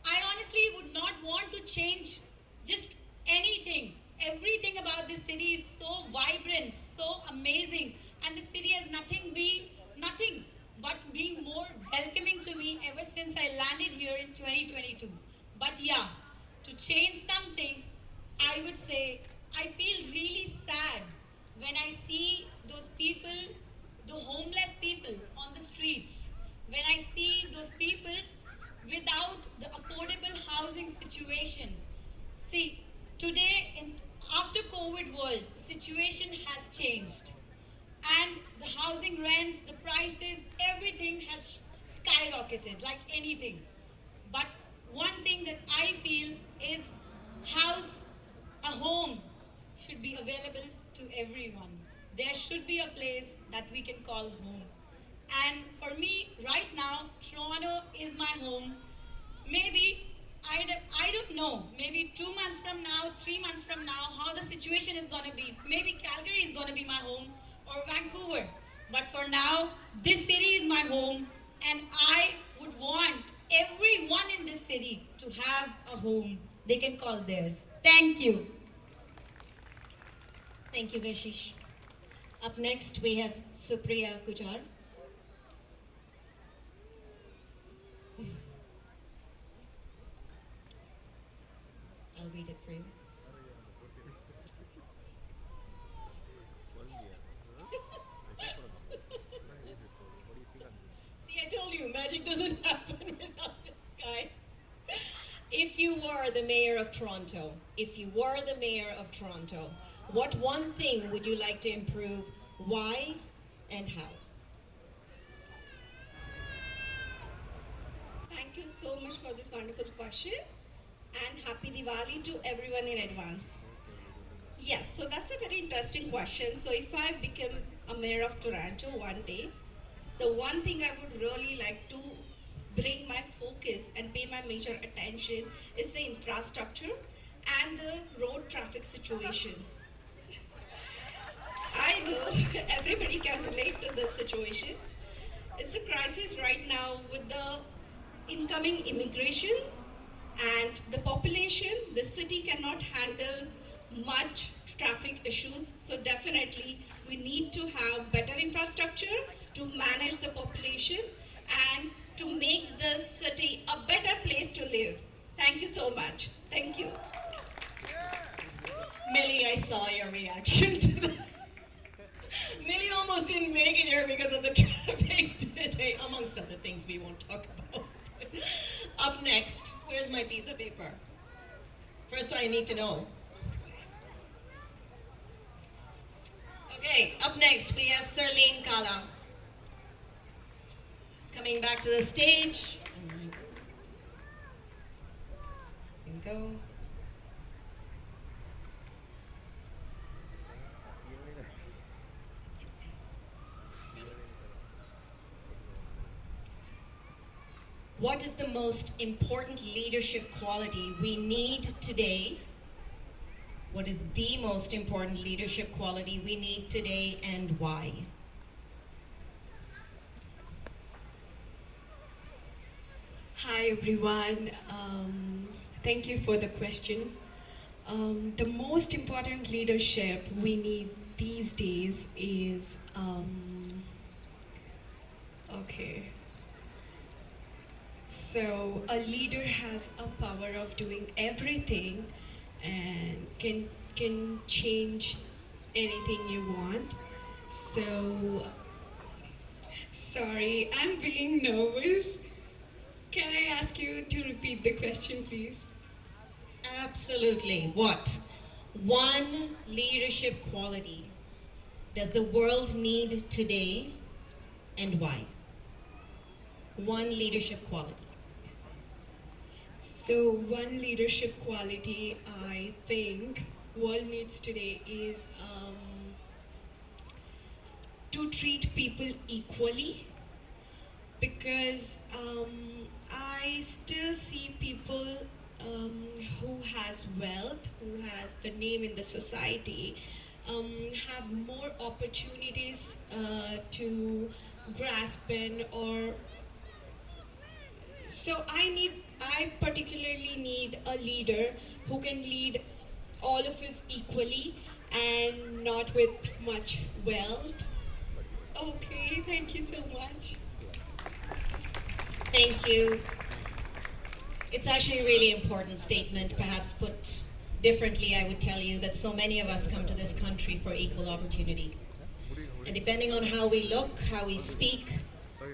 I honestly would not want to change just anything. Everything about this city is so vibrant, so amazing, and the city has nothing but being more welcoming to me ever since I landed here in 2022. But yeah, to change something, I would say I feel really sad when I see those people, the homeless people on the streets, when I see those people without the affordable housing situation. See, today, after COVID world, the situation has changed. And the housing rents, the prices, everything has skyrocketed like anything. But one thing that I feel is a home should be available to everyone. There should be a place that we can call home. And for me, right now, Toronto is my home. Maybe, I don't know, maybe 2 months from now, 3 months from now, how the situation is going to be. Maybe Calgary is going to be my home, or Vancouver. But for now, this city is my home, And I would want everyone in this city to have a home they can call theirs. Thank you. Thank you, Gashish. Up next, we have Supriya Gujar. I'll read it for you. See, I told you, magic doesn't happen without this guy. If you were the mayor of Toronto, what one thing would you like to improve? Why and how? Thank you so much for this wonderful question, and happy Diwali to everyone in advance. Yes, so that's a very interesting question. So if I become a mayor of Toronto one day, the one thing I would really like to bring my focus and pay my major attention is the infrastructure and the road traffic situation. I know everybody can relate to this situation. It's a crisis right now with the incoming immigration and the population. The city cannot handle much traffic issues, so definitely we need to have better infrastructure to manage the population and to make the city a better place to live. Thank you so much. Thank you. Millie, I saw your reaction to that. Millie almost didn't make it here because of the traffic today, amongst other things we won't talk about. Up next, where's my piece of paper? First one I need to know. Okay, up next we have Serlene Kala. Coming back to the stage. Here we go. What is the most important leadership quality we need today? What is the most important leadership quality we need today, and why? Hi everyone, thank you for the question. The most important leadership we need these days is, so a leader has a power of doing everything and can change anything you want. So, sorry, I'm being nervous. Can I ask you to repeat the question, please? Absolutely. What one leadership quality does the world need today, and why? One leadership quality. So one leadership quality I think world needs today is to treat people equally, because I still see people who has wealth, who has the name in the society, have more opportunities to grasp in, or so I particularly need a leader who can lead all of us equally and not with much wealth. Okay, thank you so much. Thank you. It's actually a really important statement. Perhaps put differently, I would tell you that so many of us come to this country for equal opportunity. And depending on how we look, how we speak,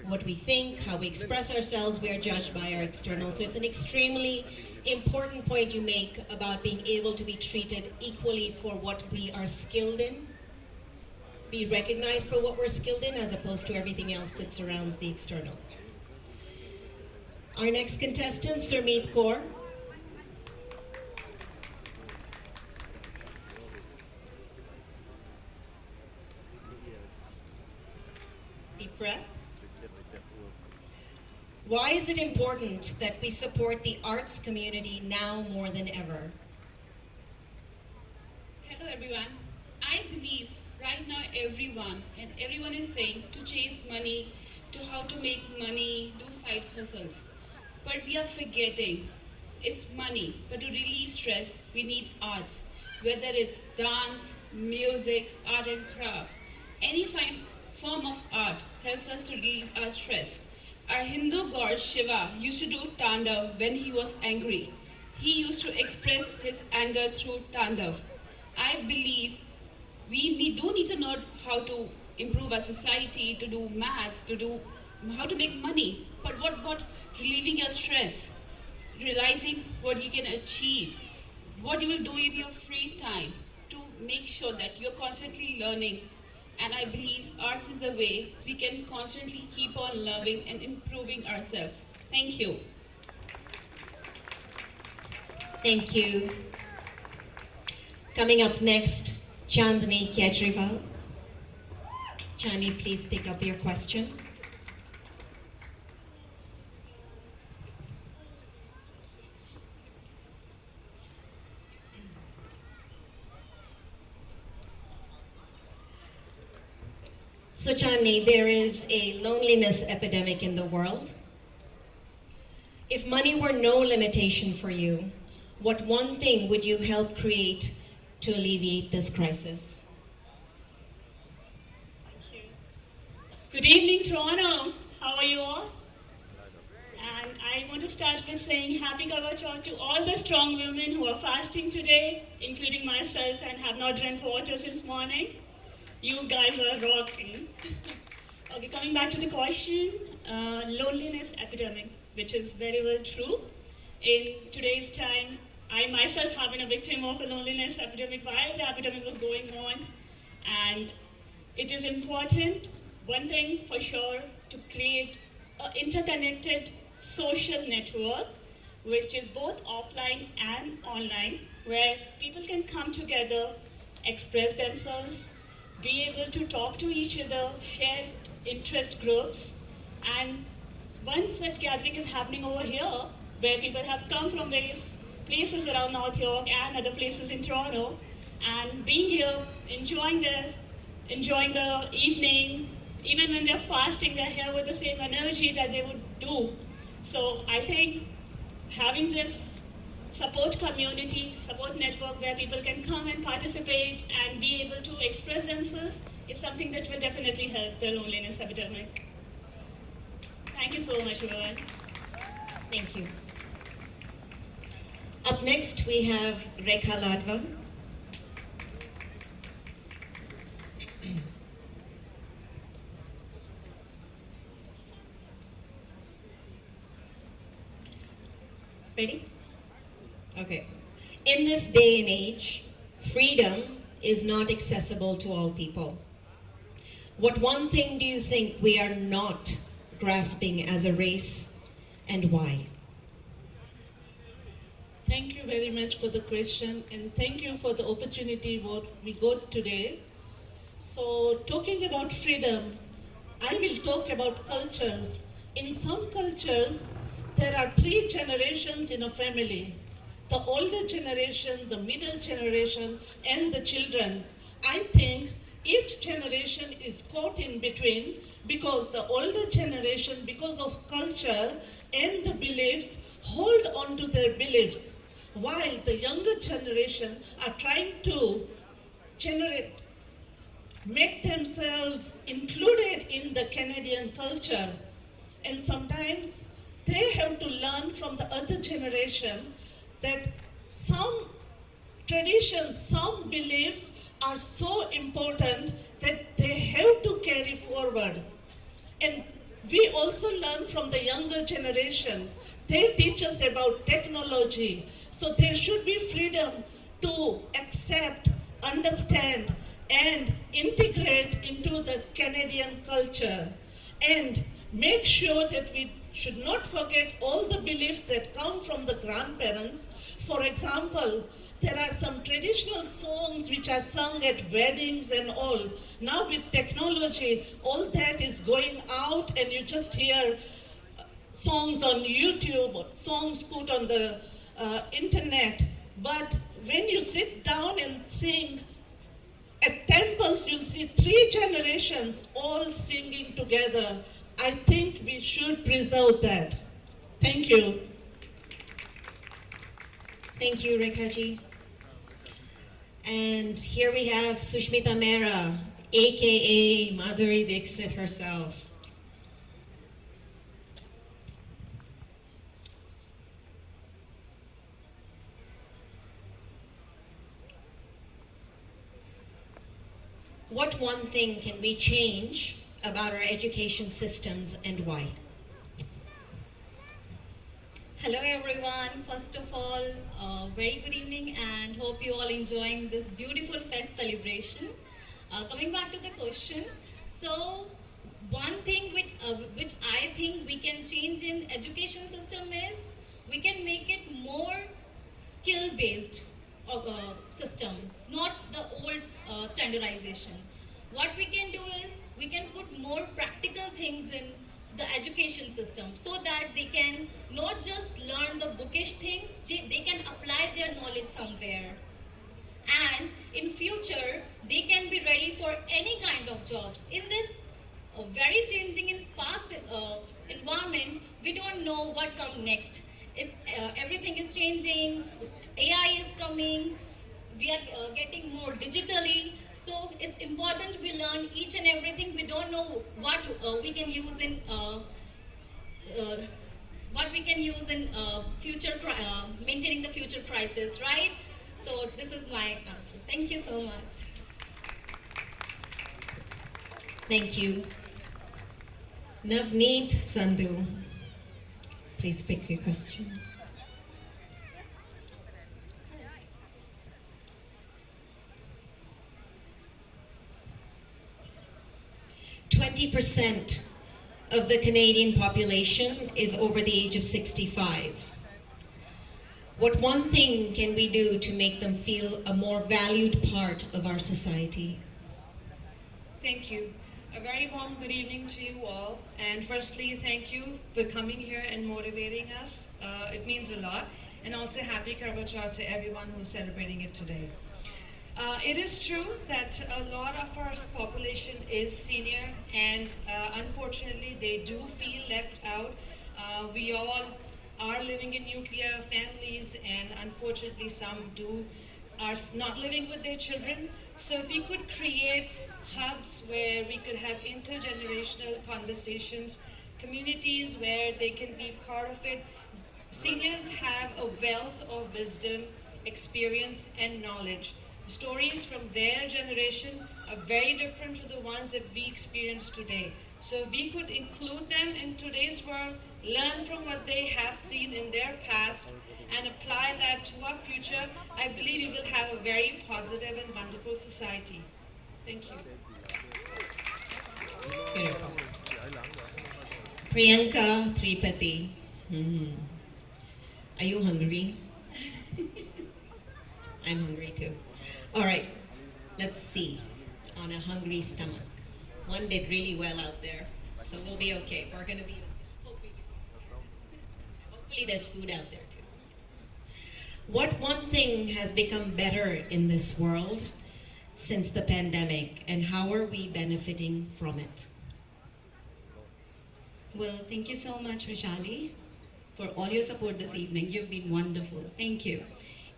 what we think, how we express ourselves, we are judged by our external. So it's an extremely important point you make about being able to be treated equally for what we are skilled in, be recognized for what we're skilled in, as opposed to everything else that surrounds the external. Our next contestant, Surmeet Kaur. Deep breath. Why is it important that we support the arts community now more than ever? Hello everyone. I believe right now everyone is saying to chase money, to how to make money, do side hustles. But we are forgetting it's money, but to relieve stress, we need arts. Whether it's dance, music, art and craft, any form of art helps us to relieve our stress. Our Hindu god Shiva used to do tandav when he was angry. He used to express his anger through tandav. I believe do need to know how to improve our society, to do maths, to do how to make money. But what about relieving your stress? Realizing what you can achieve, what you will do in your free time to make sure that you're constantly learning. And I believe arts is the way we can constantly keep on loving and improving ourselves. Thank you. Thank you. Coming up next, Chandni Kejriwal. Chani, please pick up your question. So Chandni, there is a loneliness epidemic in the world. If money were no limitation for you, what one thing would you help create to alleviate this crisis? Good evening, Toronto. How are you all? And I want to start with saying happy Karwa Chauth to all the strong women who are fasting today, including myself, and have not drank water since morning. You guys are rocking. Okay, coming back to the question, loneliness epidemic, which is very well true. In today's time, I myself have been a victim of a loneliness epidemic while the epidemic was going on. And it is important, one thing for sure, to create an interconnected social network, which is both offline and online, where people can come together, express themselves, be able to talk to each other, share interest groups. And one such gathering is happening over here, where people have come from various places around North York and other places in Toronto, and being here, enjoying the evening. Even when they're fasting, they're here with the same energy that they would do. So I think having this support community, support network where people can come and participate and be able to express themselves is something that will definitely help the loneliness epidemic. Thank you so much, everyone. Thank you. Up next, we have Rekha Ladva. Ready? Okay. In this day and age, freedom is not accessible to all people. What one thing do you think we are not grasping as a race, and why? Thank you very much for the question, and thank you for the opportunity what we got today. So, talking about freedom, I will talk about cultures. In some cultures, there are 3 generations in a family. The older generation, the middle generation, and the children. I think each generation is caught in between because the older generation, because of culture and the beliefs, hold on to their beliefs, while the younger generation are trying to make themselves included in the Canadian culture. And sometimes they have to learn from the other generation that some traditions, some beliefs are so important that they have to carry forward. And we also learn from the younger generation. They teach us about technology. So there should be freedom to accept, understand, and integrate into the Canadian culture. And make sure that we should not forget all the beliefs that come from the grandparents. For example, there are some traditional songs which are sung at weddings and all. Now with technology, all that is going out and you just hear songs on YouTube, or songs put on the internet. But when you sit down and sing, at temples you'll see 3 generations all singing together. I think we should preserve that. Thank you. Thank you, Rekhaji. And here we have Sushmita Mehra, aka Madhuri Dixit herself. What one thing can we change about our education systems and why? Hello everyone. First of all, very good evening and hope you all enjoying this beautiful fest celebration. Coming back to the question, so one thing which I think we can change in education system is we can make it more skill-based system, not the old standardization. What we can do is we can put more practical things in the education system so that they can not just learn the bookish things, they can apply their knowledge somewhere. And in future, they can be ready for any kind of jobs. In this very changing and fast environment, we don't know what comes next. Everything is changing, AI is coming, we are getting more digitally, so it's important we learn each and everything. We don't know what we can use in future maintaining the future crisis, right? So this is my answer. Thank you so much. Thank you. Navneet Sandhu, please pick your question. %20 of the Canadian population is over the age of 65. What one thing can we do to make them feel a more valued part of our society? Thank you. A very warm good evening to you all. And firstly, thank you for coming here and motivating us. It means a lot. And also happy Karva Chauth to everyone who is celebrating it today. It is true that a lot of our population is senior, and unfortunately they do feel left out. We all are living in nuclear families, and unfortunately some are not living with their children. So if we could create hubs where we could have intergenerational conversations, communities where they can be part of it. Seniors have a wealth of wisdom, experience, and knowledge. Stories from their generation are very different to the ones that we experience today. So if we could include them in today's world, learn from what they have seen in their past, and apply that to our future, I believe we will have a very positive and wonderful society. Thank you. Beautiful. Priyanka Tripathi. Are you hungry? I'm hungry too. All right, let's see. On a hungry stomach. One did really well out there, so we'll be okay. We're gonna be. Hopefully, there's food out there too. What one thing has become better in this world since the pandemic, and how are we benefiting from it? Well, thank you so much, Vishali, for all your support this evening. You've been wonderful. Thank you.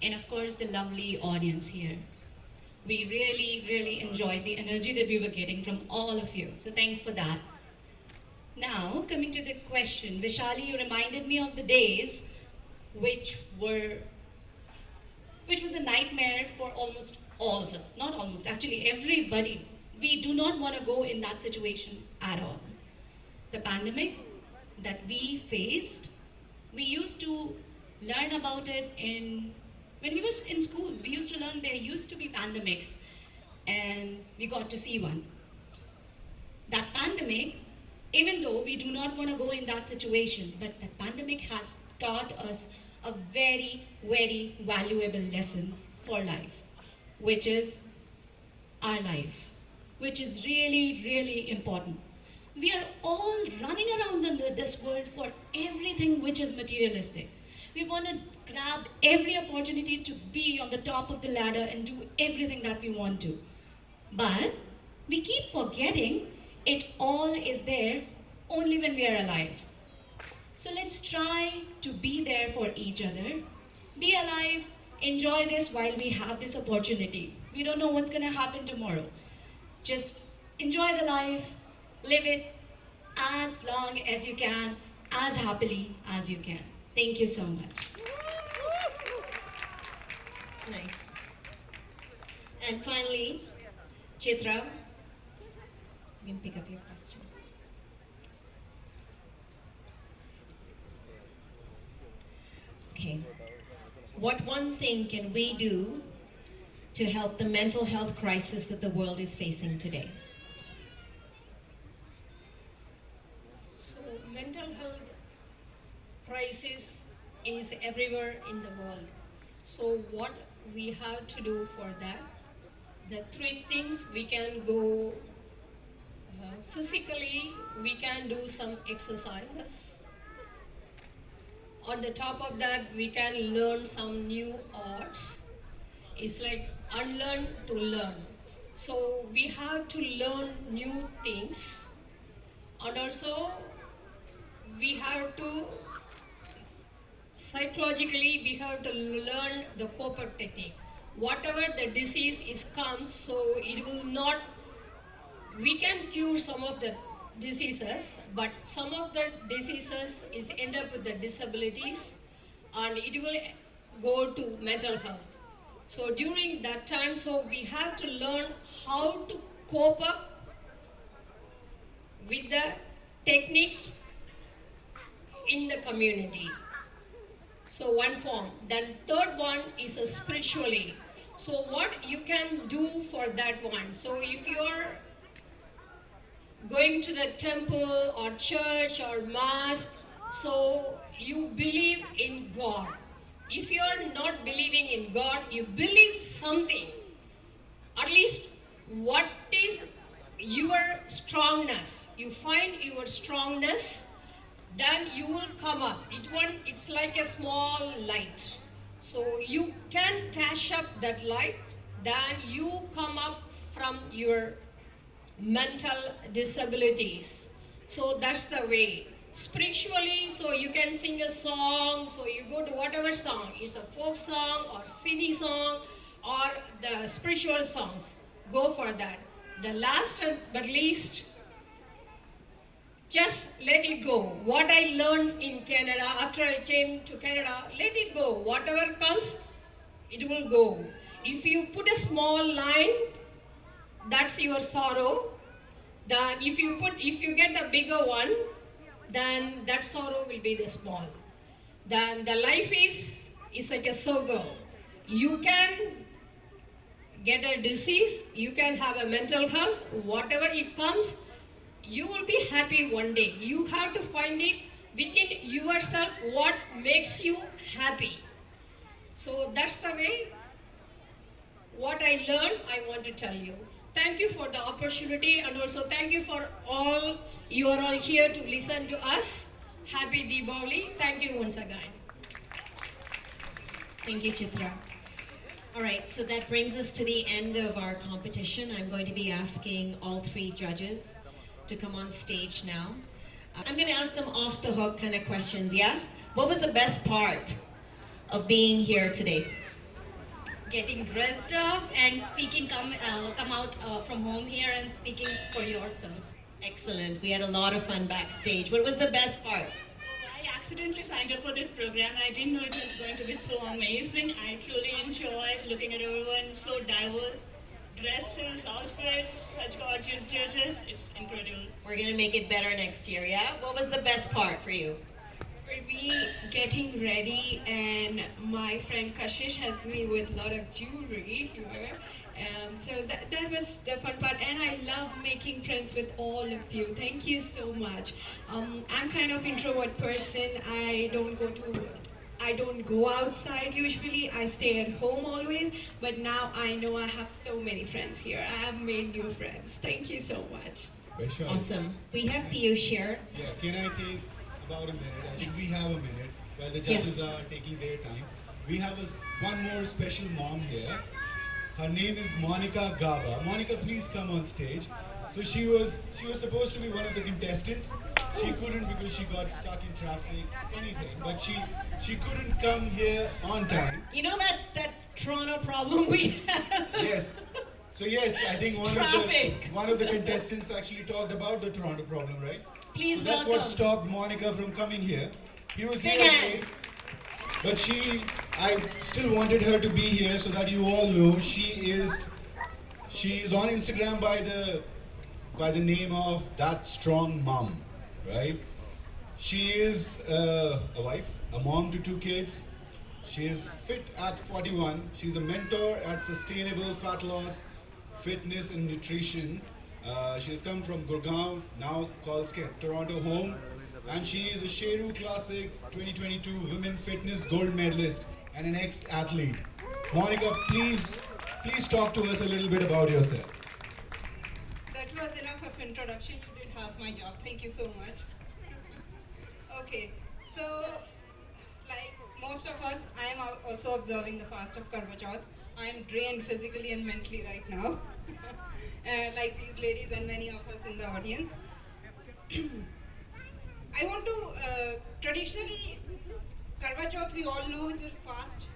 And of course, the lovely audience here. We really, really enjoyed the energy that we were getting from all of you. So thanks for that. Now, coming to the question, Vishali, you reminded me of the days which was a nightmare for almost all of us. Not almost, actually everybody. We do not want to go in that situation at all. The pandemic that we faced, we used to learn about it when we were in schools. We used to learn there used to be pandemics, and we got to see one. That pandemic, even though we do not want to go in that situation, but that pandemic has taught us a very, very valuable lesson for life, which is our life, which is really, really important. We are all running around in this world for everything which is materialistic. We want to grab every opportunity to be on the top of the ladder and do everything that we want to. But we keep forgetting it all is there only when we are alive. So let's try to be there for each other. Be alive, enjoy this while we have this opportunity. We don't know what's going to happen tomorrow. Just enjoy the life, live it as long as you can, as happily as you can. Thank you so much. Nice. And finally, Chitra, you can pick up your question. Okay. What one thing can we do to help the mental health crisis that the world is facing today? So mental health crisis is everywhere in the world. So what we have to do for that? The three things we can go physically, we can do some exercises. On the top of that, we can learn some new arts. It's like unlearn to learn. So we have to learn new things, and also we have to psychologically we have to learn the coping technique. Whatever the disease is comes, so it will not. We can cure some of the diseases, but some of the diseases is end up with the disabilities, and it will go to mental health. So during that time, so we have to learn how to cope up with the techniques in the community. So one form. Then third one is a spiritually. So what you can do for that one. So if you are going to the temple or church or mosque, so you believe in God. If you are not believing in God, you believe something. At least what is your strongness? You find your strongness, then you will come up. It's like a small light. So you can catch up that light, then you come up from your mental disabilities. So that's the way. Spiritually, so you can sing a song, so you go to whatever song. It's a folk song or city song or the spiritual songs. Go for that. The last but least, just let it go. What I learned in Canada, after I came to Canada, let it go. Whatever comes, it will go. If you put a small line, that's your sorrow. Then if you get the bigger one, then that sorrow will be the small. Then the life is like a circle. You can get a disease, you can have a mental health, whatever it comes, you will be happy one day. You have to find it within yourself what makes you happy. So that's the way what I learned, I want to tell you. Thank you for the opportunity, and also thank you for all, you are all here to listen to us. Happy Diwali. Thank you once again. Thank you, Chitra. All right, so that brings us to the end of our competition. I'm going to be asking all three judges to come on stage now. I'm going to ask them off the hook kind of questions, yeah? What was the best part of being here today? Getting dressed up and speaking, come out from home here and speaking for yourself. Excellent. We had a lot of fun backstage. What was the best part? I accidentally signed up for this program. I didn't know it was going to be so amazing. I truly enjoyed looking at everyone, so diverse. Dresses, outfits, such gorgeous judges. It's incredible. We're going to make it better next year, yeah? What was the best part for you? For me, getting ready, and my friend Kashish helped me with a lot of jewelry here. So that was the fun part, and I love making friends with all of you. Thank you so much. I'm kind of introvert person. I don't go outside usually. I stay at home always. But now I know I have so many friends here. I have made new friends. Thank you so much. Awesome. We have Piyush here. Yeah, can I take about a minute? I think Yes. we have a minute while the judges are taking their time. We have one more special mom here. Her name is Monica Gaba. Monica, please come on stage. So she was supposed to be one of the contestants. She couldn't because she got stuck in traffic, anything. But she couldn't come here on time. You know that Toronto problem we have? Yes. So yes, I think Traffic. one of the contestants actually talked about the Toronto problem, right? Please so that's welcome. what stopped Monica from coming here. He was Big here hand. today, but I still wanted her to be here so that you all know she is on Instagram by the name of That Strong Mom, right? She is a wife, a mom to 2 kids. She is fit at 41. She's a mentor at sustainable fat loss, fitness and nutrition. She has come from Gurgaon, now calls Toronto home. And she is a Sheru Classic 2022 Women Fitness Gold Medalist and an ex-athlete. Monica, please talk to us a little bit about yourself. That was enough of introduction. You did half my job. Thank you so much. Okay, so like most of us, I am also observing the fast of Karva Chauth. I am drained physically and mentally right now, like these ladies and many of us in the audience. I want to, traditionally, Karva Chauth we all know is a fast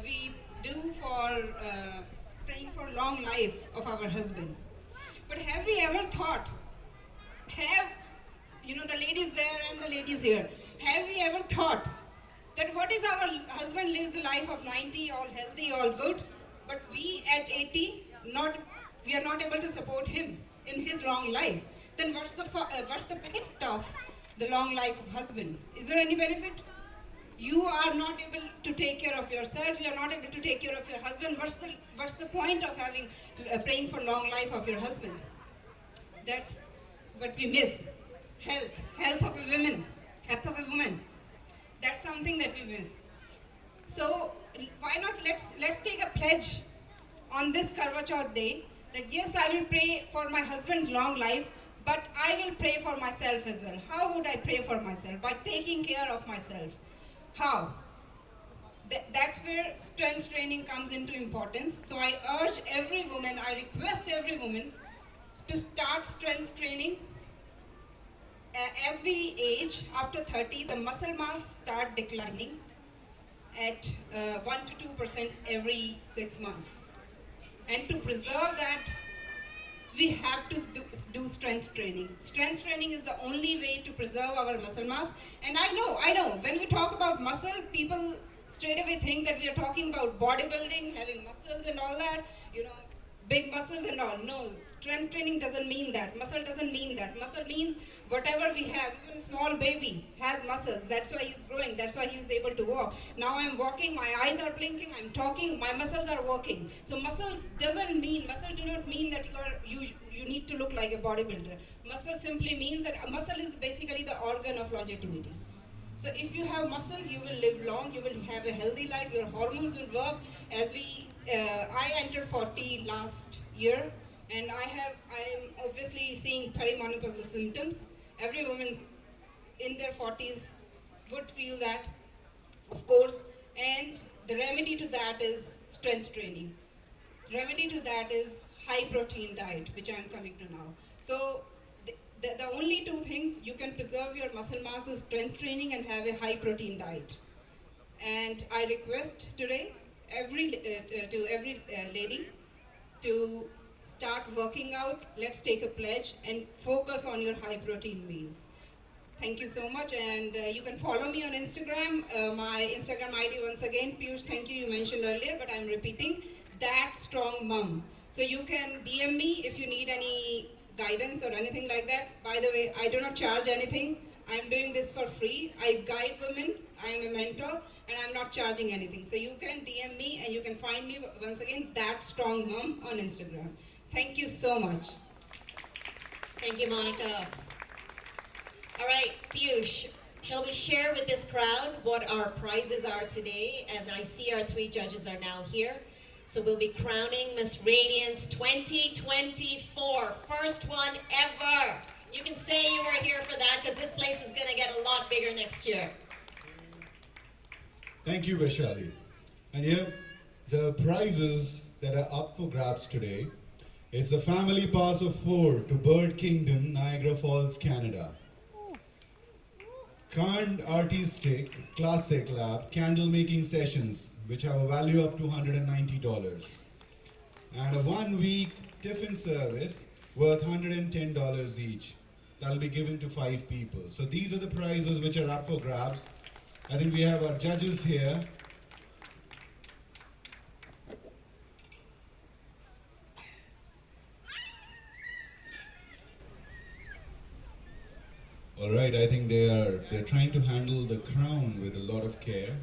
we do for praying for long life of our husband. But have we ever thought, the ladies there and the ladies here, have we ever thought that what if our husband lives a life of 90, all healthy, all good, but we at 80, we are not able to support him in his long life? Then what's the benefit of the long life of husband? Is there any benefit? You are not able to take care of yourself. You are not able to take care of your husband. What's the point of having praying for long life of your husband? That's what we miss. Health of a woman. That's something that we miss. So why not let's take a pledge on this Karva Chauth day that yes, I will pray for my husband's long life, but I will pray for myself as well. How would I pray for myself? By taking care of myself. How? That's where strength training comes into importance. So I urge every woman, I request every woman to start strength training. As we age, after 30, the muscle mass start declining at 1 to 2% every 6 months. And to preserve that, we have to do strength training. Strength training is the only way to preserve our muscle mass. And I know, when we talk about muscle, people straight away think that we are talking about bodybuilding, having muscles and all that, big muscles and all. No, strength training doesn't mean that. Muscle doesn't mean that. Muscle means whatever we have. Even a small baby has muscles. That's why he's growing. That's why he's able to walk. Now I'm walking, my eyes are blinking, I'm talking, my muscles are working. So muscle do not mean that you need to look like a bodybuilder. Muscle simply means that a muscle is basically the organ of longevity. So if you have muscle, you will live long, you will have a healthy life, your hormones will work. I entered 40 last year, and I am obviously seeing perimenopausal symptoms. Every woman in their 40s would feel that, of course, and the remedy to that is strength training. The remedy to that is high protein diet, which I am coming to now. So the only 2 things you can preserve your muscle mass is strength training and have a high protein diet. And I request today every lady to start working out. Let's take a pledge and focus on your high protein meals. Thank you so much, and you can follow me on Instagram. My Instagram ID once again, Piyush, thank you mentioned earlier, but I'm repeating, That Strong Mom. So you can DM me if you need any guidance or anything like that. By the way, I do not charge anything. I'm doing this for free. I guide women. I am a mentor, and I'm not charging anything. So you can DM me, and you can find me once again, That Strong Mom on Instagram. Thank you so much. Thank you, Monica. All right, Piyush, shall we share with this crowd what our prizes are today? And I see our 3 judges are now here. So we'll be crowning Miss Radiance 2024. First one ever. You can say you were here for that because this place is going to get a lot bigger next year. Thank you, Vaishali. And here, the prizes that are up for grabs today It's a family pass of 4 to Bird Kingdom, Niagara Falls, Canada. Canned Artistic Classic Lab candle making sessions, which have a value up to $190. And a 1-week tiffin service worth $110 each. That'll be given to 5 people. So these are the prizes which are up for grabs. I think we have our judges here. All right, I think they're trying to handle the crown with a lot of care.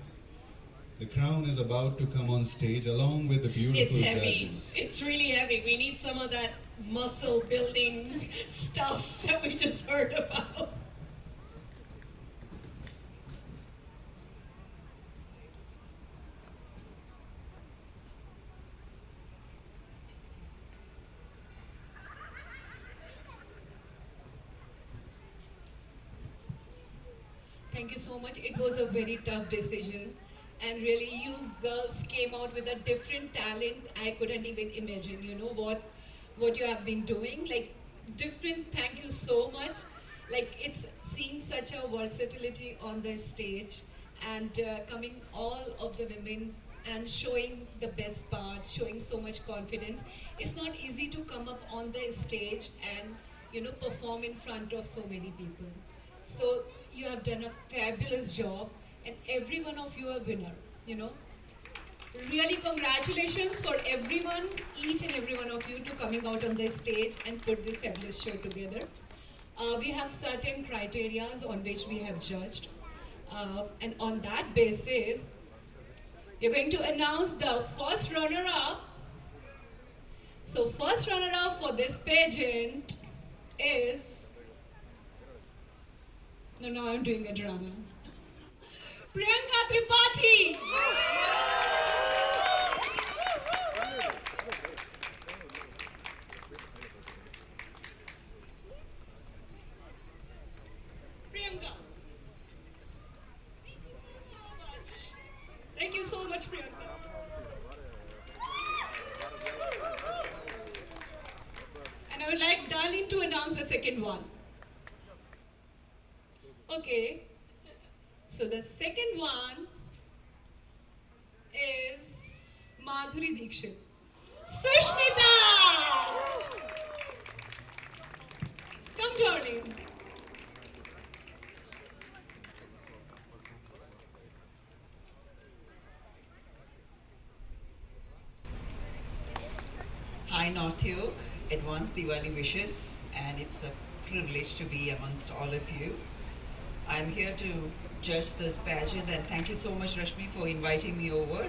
The crown is about to come on stage along with the beautiful It's heavy. judges. It's really heavy. We need some of that muscle building stuff that we just heard about. Thank you so much. It was a very tough decision. And really, you girls came out with a different talent I couldn't even imagine. You know what you have been doing. Like, different, thank you so much. Like, it's seeing such a versatility on the stage and coming all of the women and showing the best part, showing so much confidence. It's not easy to come up on the stage and, perform in front of so many people. So you have done a fabulous job, and every one of you are winner. Really congratulations for everyone, each and every one of you, to coming out on this stage and put this fabulous show together. We have certain criterias on which we have judged, and on that basis, we're going to announce the first runner-up. So first runner-up for this pageant is... No, now I'm doing a drama. Priyanka Tripathi! Priyanka. Thank you so much. Thank you so much, Priyanka. And I would like Darlene to announce the second one. Okay, so the second one is Madhuri Dixit. Sushmita! Come, darling. Hi, North York. Advance Diwali wishes, and it's a privilege to be amongst all of you. I'm here to judge this pageant, and thank you so much, Rashmi, for inviting me over.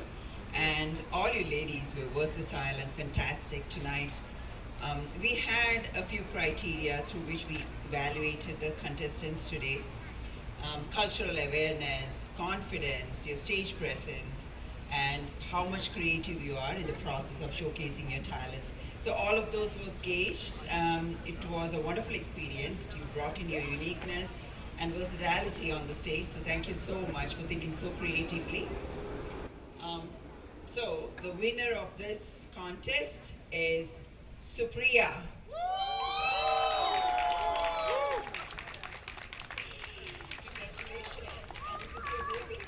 And all you ladies were versatile and fantastic tonight. We had a few criteria through which we evaluated the contestants today. Cultural awareness, confidence, your stage presence, and how much creative you are in the process of showcasing your talent. So all of those was gauged. It was a wonderful experience. You brought in your uniqueness and versatility on the stage, so thank you so much for thinking so creatively. So the winner of this contest is Supriya. Congratulations. And this is your baby.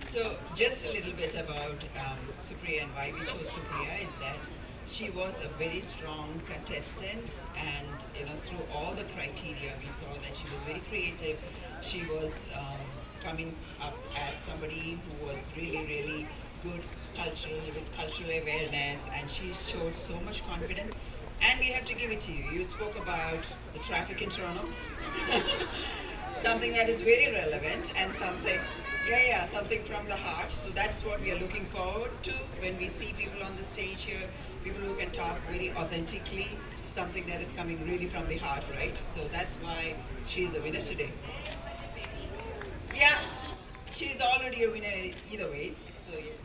So just a little bit about Supriya and why we chose Supriya is that she was a very strong contestant, and through all the criteria we saw that she was very creative. She was coming up as somebody who was really good with cultural awareness, and she showed so much confidence. And we have to give it to you. You spoke about the traffic in Toronto. something that is very relevant and something, something from the heart. So that's what we are looking forward to when we see people on the stage here, people who can talk very authentically, something that is coming really from the heart, right? So that's why she's the winner today. Yeah, she's already a winner either ways, so yes.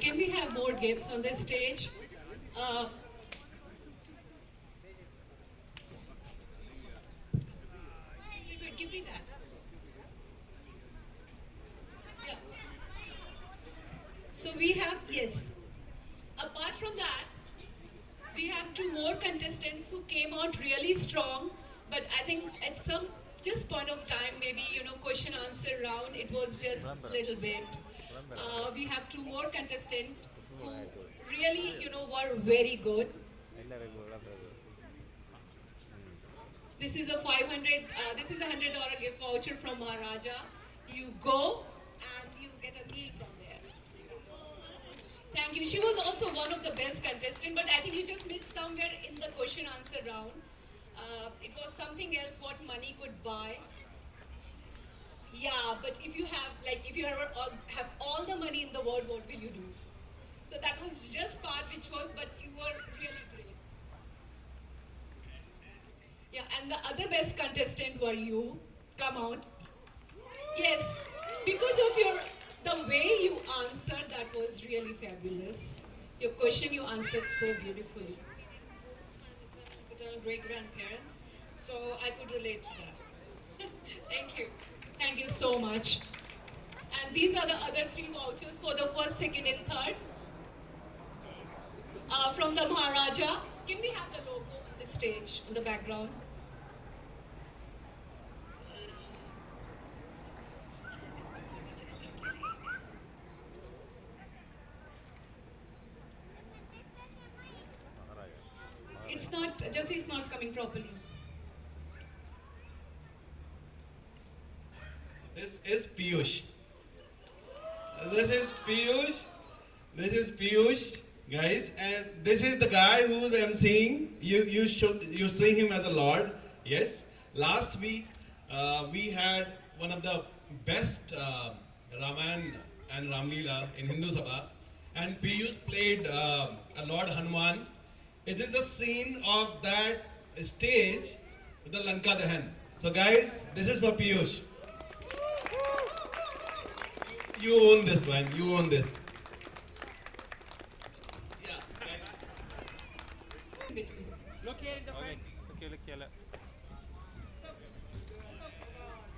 Can we have more gifts on this stage? Wait, give me that. Yeah. So we have, yes. Apart from that, we have 2 more contestants who came out really strong, but I think at some just point of time, maybe, question answer round, it was just a little bit. We have 2 more contestants who really, were very good. This is a this is a $100 gift voucher from Maharaja. You go and you get a meal from there. Thank you. She was also one of the best contestants, but I think you just missed somewhere in the question answer round. It was something else what money could buy. Yeah, but if you have have all the money in the world, what will you do? So that was just part which was, but you were really great. Yeah, and the other best contestant were you. Come on. Yes, because of the way you answered, that was really fabulous. Your question you answered so beautifully. Paternal great-grandparents, so I could relate to that. Thank you. Thank you so much. And these are the other 3 vouchers for the first, second, and third. From the Maharaja. Can we have the logo on the stage, on the background? It's not, just it's not coming properly. This is Piyush. This is Piyush. This is Piyush, guys, and this is the guy who's emceeing. You see him as a lord. Yes. Last week we had one of the best Ramayana and Ramlila in Hindu Sabha, and Piyush played a Lord Hanuman. It is the scene of that stage with the Lanka Dahan. So guys, this is for Piyush. You own this, man. You own this. Yeah, guys. Look here in the front. Okay, look here.